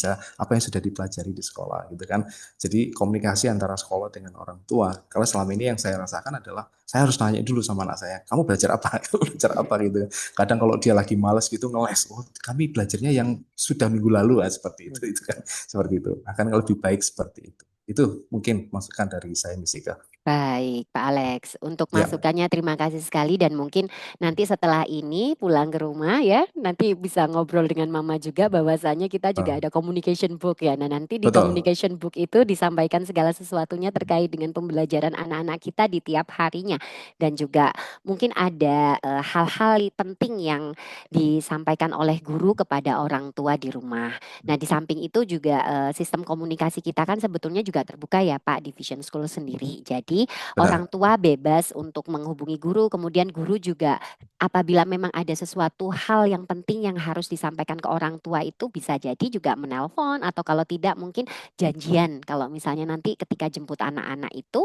sudah dipelajari di sekolah gitu kan. Jadi komunikasi antara sekolah dengan orang tua. Kalau selama ini yang saya rasakan adalah saya harus nanya dulu sama anak saya, kamu belajar apa? Kamu belajar apa gitu. Kadang kalau dia lagi males gitu ngeles, oh kami belajarnya yang sudah minggu lalu seperti itu kan, seperti itu. Akan lebih baik seperti itu. Itu mungkin masukan dari saya, Misika.
Baik, Pak Alex. Untuk
Ya,
masukannya terima kasih sekali dan mungkin nanti setelah ini pulang ke rumah ya, nanti bisa ngobrol dengan Mama juga bahwasanya kita juga
eh,
ada communication book ya. Nah, nanti di
betul,
communication book itu disampaikan segala sesuatunya terkait dengan pembelajaran anak-anak kita di tiap harinya dan juga mungkin ada hal-hal penting yang disampaikan oleh guru kepada orang tua di rumah. Nah, di samping itu juga sistem komunikasi kita kan sebetulnya juga terbuka ya Pak di Vision School sendiri. Jadi orang
benar,
tua bebas untuk menghubungi guru, kemudian guru juga apabila memang ada sesuatu hal yang penting yang harus disampaikan ke orang tua itu bisa jadi juga menelpon atau kalau tidak mungkin janjian. Kalau misalnya nanti ketika jemput anak-anak itu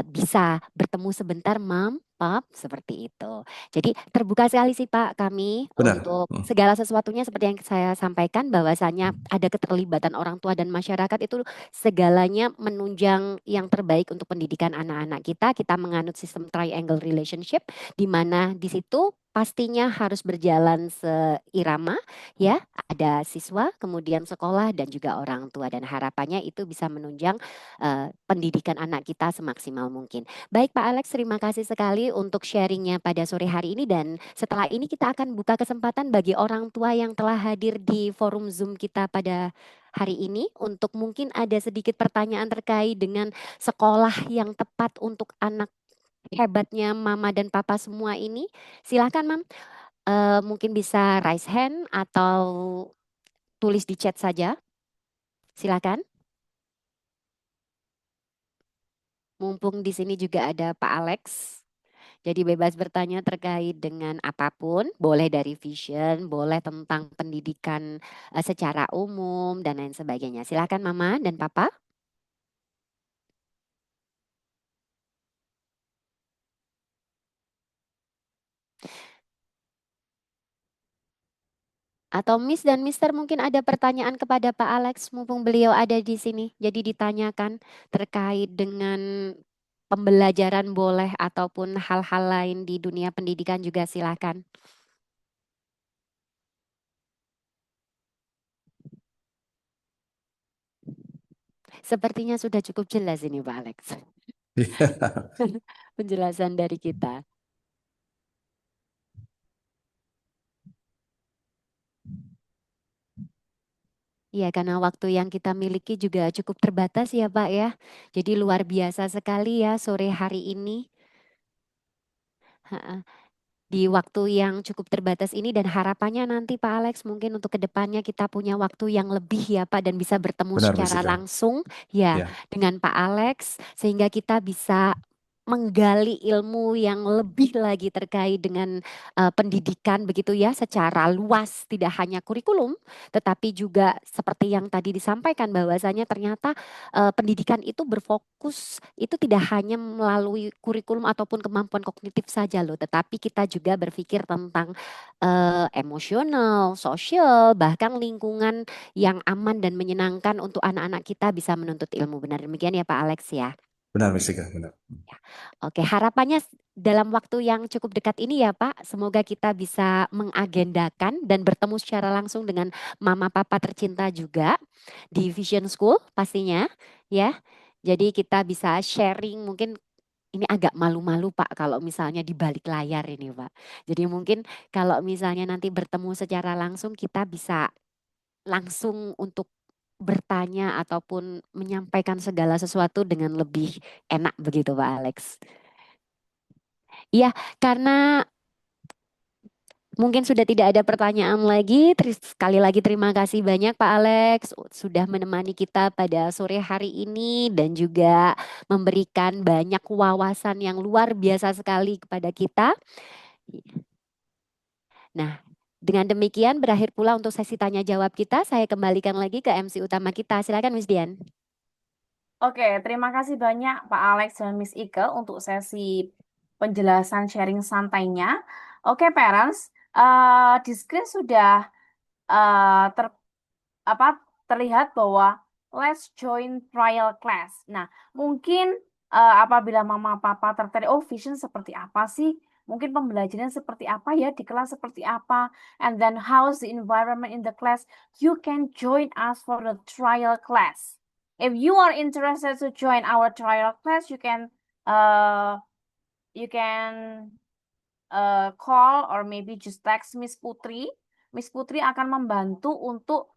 bisa bertemu sebentar, Mam, Pap, seperti itu. Jadi terbuka sekali sih Pak kami
benar.
untuk segala sesuatunya seperti yang saya sampaikan bahwasanya ada keterlibatan orang tua dan masyarakat itu segalanya menunjang yang terbaik untuk pendidikan anak-anak kita. Kita menganut sistem triangle relationship di mana di situ pastinya harus berjalan seirama ya. Ada siswa, kemudian sekolah dan juga orang tua dan harapannya itu bisa menunjang pendidikan anak kita semaksimal mungkin. Baik Pak Alex, terima kasih sekali untuk sharingnya pada sore hari ini dan setelah ini kita akan buka kesempatan bagi orang tua yang telah hadir di forum Zoom kita pada hari ini untuk mungkin ada sedikit pertanyaan terkait dengan sekolah yang tepat untuk anak hebatnya Mama dan Papa semua ini. Silakan Mam. Mungkin bisa raise hand atau tulis di chat saja. Silakan. Mumpung di sini juga ada Pak Alex. Jadi bebas bertanya terkait dengan apapun, boleh dari vision, boleh tentang pendidikan secara umum dan lain sebagainya. Silakan Mama dan Papa. Atau Miss dan Mister mungkin ada pertanyaan kepada Pak Alex mumpung beliau ada di sini. Jadi ditanyakan terkait dengan pembelajaran boleh ataupun hal-hal lain di dunia pendidikan juga silakan. Sepertinya sudah cukup jelas ini Pak Alex. Penjelasan dari kita. Iya, karena waktu yang kita miliki juga cukup terbatas ya Pak ya. Jadi luar biasa sekali ya sore hari ini. Di waktu yang cukup terbatas ini dan harapannya nanti Pak Alex mungkin untuk kedepannya kita punya waktu yang lebih ya Pak dan bisa bertemu
Benar,
secara
Misika.
langsung ya
Ya,
dengan Pak Alex sehingga kita bisa menggali ilmu yang lebih lagi terkait dengan pendidikan begitu ya secara luas tidak hanya kurikulum tetapi juga seperti yang tadi disampaikan bahwasanya ternyata pendidikan itu berfokus itu tidak hanya melalui kurikulum ataupun kemampuan kognitif saja loh tetapi kita juga berpikir tentang emosional, sosial bahkan lingkungan yang aman dan menyenangkan untuk anak-anak kita bisa menuntut ilmu benar demikian ya Pak Alex ya.
benar, Misika, benar.
Oke, harapannya dalam waktu yang cukup dekat ini ya Pak, semoga kita bisa mengagendakan dan bertemu secara langsung dengan mama papa tercinta juga di Vision School pastinya ya. Jadi kita bisa sharing mungkin ini agak malu-malu Pak kalau misalnya di balik layar ini Pak. Jadi mungkin kalau misalnya nanti bertemu secara langsung kita bisa langsung untuk bertanya ataupun menyampaikan segala sesuatu dengan lebih enak begitu Pak Alex. Iya, karena mungkin sudah tidak ada pertanyaan lagi. Sekali lagi terima kasih banyak Pak Alex sudah menemani kita pada sore hari ini dan juga memberikan banyak wawasan yang luar biasa sekali kepada kita. Nah, Dengan demikian berakhir pula untuk sesi tanya jawab kita. Saya kembalikan lagi ke MC utama kita. Silakan Miss Dian.
Oke, terima kasih banyak Pak Alex dan Miss Ike untuk sesi penjelasan sharing santainya. Oke, parents, di screen sudah ter apa terlihat bahwa let's join trial class. Nah, mungkin apabila mama papa tertarik, oh vision seperti apa sih? Mungkin pembelajaran seperti apa ya di kelas seperti apa? And then how's the environment in the class? You can join us for the trial class. If you are interested to join our trial class, uh you can call or maybe just text Miss Putri. Miss Putri akan membantu untuk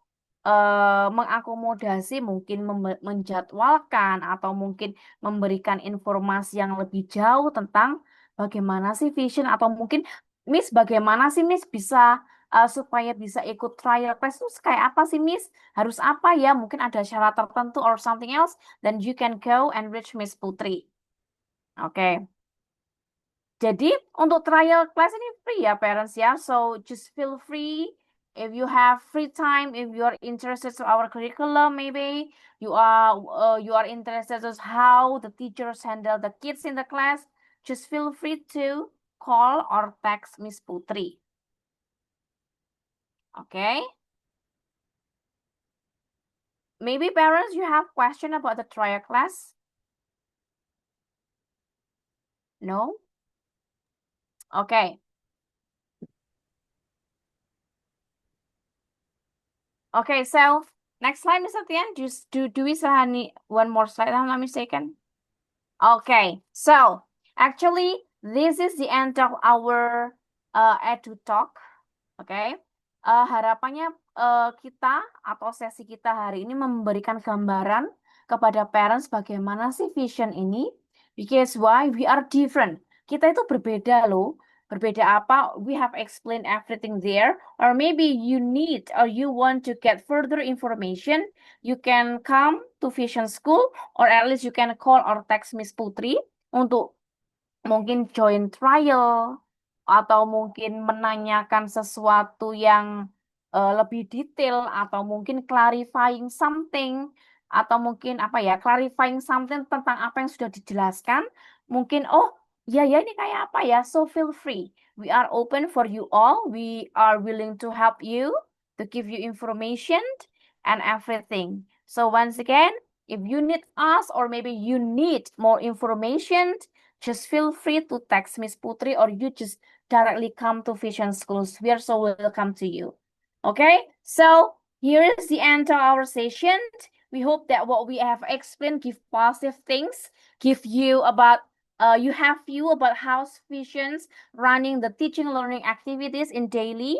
mengakomodasi, mungkin menjadwalkan atau mungkin memberikan informasi yang lebih jauh tentang bagaimana sih vision atau mungkin Miss bagaimana sih Miss bisa supaya bisa ikut trial class itu kayak apa sih Miss? Harus apa ya? Mungkin ada syarat tertentu or something else, then you can go and reach Miss Putri. Oke. Jadi untuk trial class ini free ya parents ya. So just feel free if you have free time, if you are interested to our curriculum, maybe you are interested in how the teachers handle the kids in the class. Just feel free to call or text Miss Putri. Okay. Maybe parents, you have question about the trial class? No? Okay. Okay, so next slide, Mr. Tian. Do we still have one more slide? I'm not mistaken. Okay, so actually this is the end of our Edu Talk. Okay. Harapannya kita atau sesi kita hari ini memberikan gambaran kepada parents bagaimana sih vision ini. Because why we are different. Kita itu berbeda loh. Berbeda apa? We have explained everything there. Or maybe you need or you want to get further information, you can come to Vision School or at least you can call or text Miss Putri untuk mungkin join trial atau mungkin menanyakan sesuatu yang lebih detail atau mungkin clarifying something atau mungkin apa ya clarifying something tentang apa yang sudah dijelaskan mungkin oh ya ya ini kayak apa ya, so feel free, we are open for you all, we are willing to help you, to give you information and everything. So once again, if you need us or maybe you need more information, just feel free to text Miss Putri or you just directly come to Vision Schools. We are so welcome to you. Okay, so here is the end of our session. We hope that what we have explained give positive things, give you about you have view about how Visions running the teaching learning activities in daily.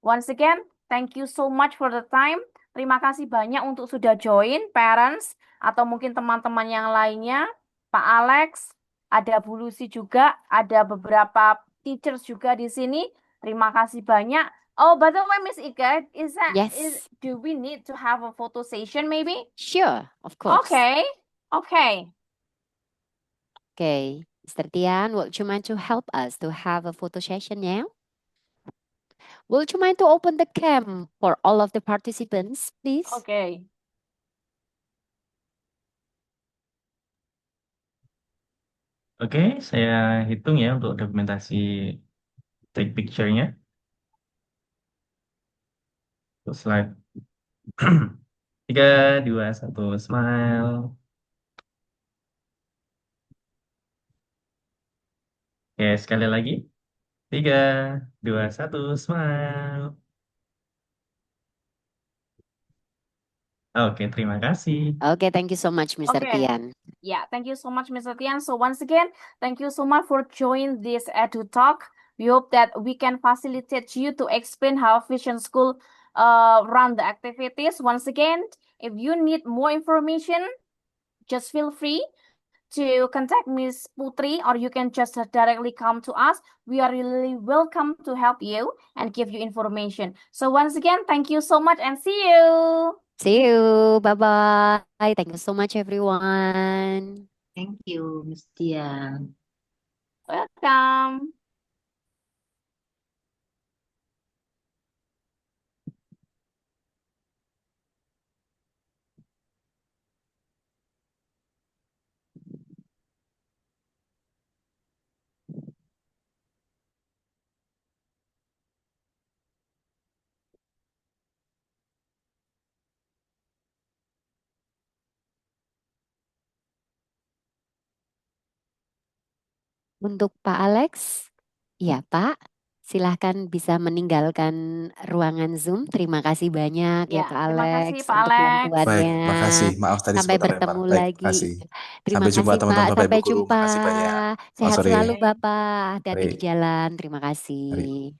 Once again, thank you so much for the time. Terima kasih banyak untuk sudah join, parents, atau mungkin teman-teman yang lainnya. Pak Alex, ada Bu Lucy juga, ada beberapa teachers juga di sini. Terima kasih banyak. Oh, by the way, Miss Ika,
Yes.
do we need to have a photo session maybe?
Sure, of course.
Okay, okay.
Okay, Mr. Tian, would you mind to help us to have a photo session now? Would you mind to open the cam for all of the participants, please?
Okay.
Oke, saya hitung ya untuk dokumentasi take picture-nya. Untuk slide 3, 2, 1, smile. Oke, sekali lagi. 3, 2, 1, smile. Oke, terima kasih.
Okay, thank you so much, Mr.
Okay.
Tian.
Yeah, thank you so much, Mr. Tian. So once again, thank you so much for joining this Edu Talk. We hope that we can facilitate you to explain how Vision School run the activities. Once again, if you need more information, just feel free to contact Miss Putri or you can just directly come to us. We are really welcome to help you and give you information. So once again, thank you so much and see you.
See you. Bye-bye. Thank you so much, everyone.
Thank you, Miss Dian.
Welcome.
Untuk Pak Alex, ya Pak, silahkan bisa meninggalkan ruangan Zoom. Terima kasih banyak ya
Ya,
Kak
terima kasih
Alex
Pak
untuk
Alex.
Baik,
bantuannya.
makasih. Maaf tadi
Sampai
sempat terlempar.
bertemu
Baik,
lagi.
makasih.
Terima
Sampai jumpa
kasih
teman-teman
Pak,
Bapak
sampai
Ibu guru.
jumpa.
Makasih banyak. Selamat
Sehat
sore.
selalu
Oke.
Bapak, hati-hati
Mari,
di jalan. Terima
mari.
kasih.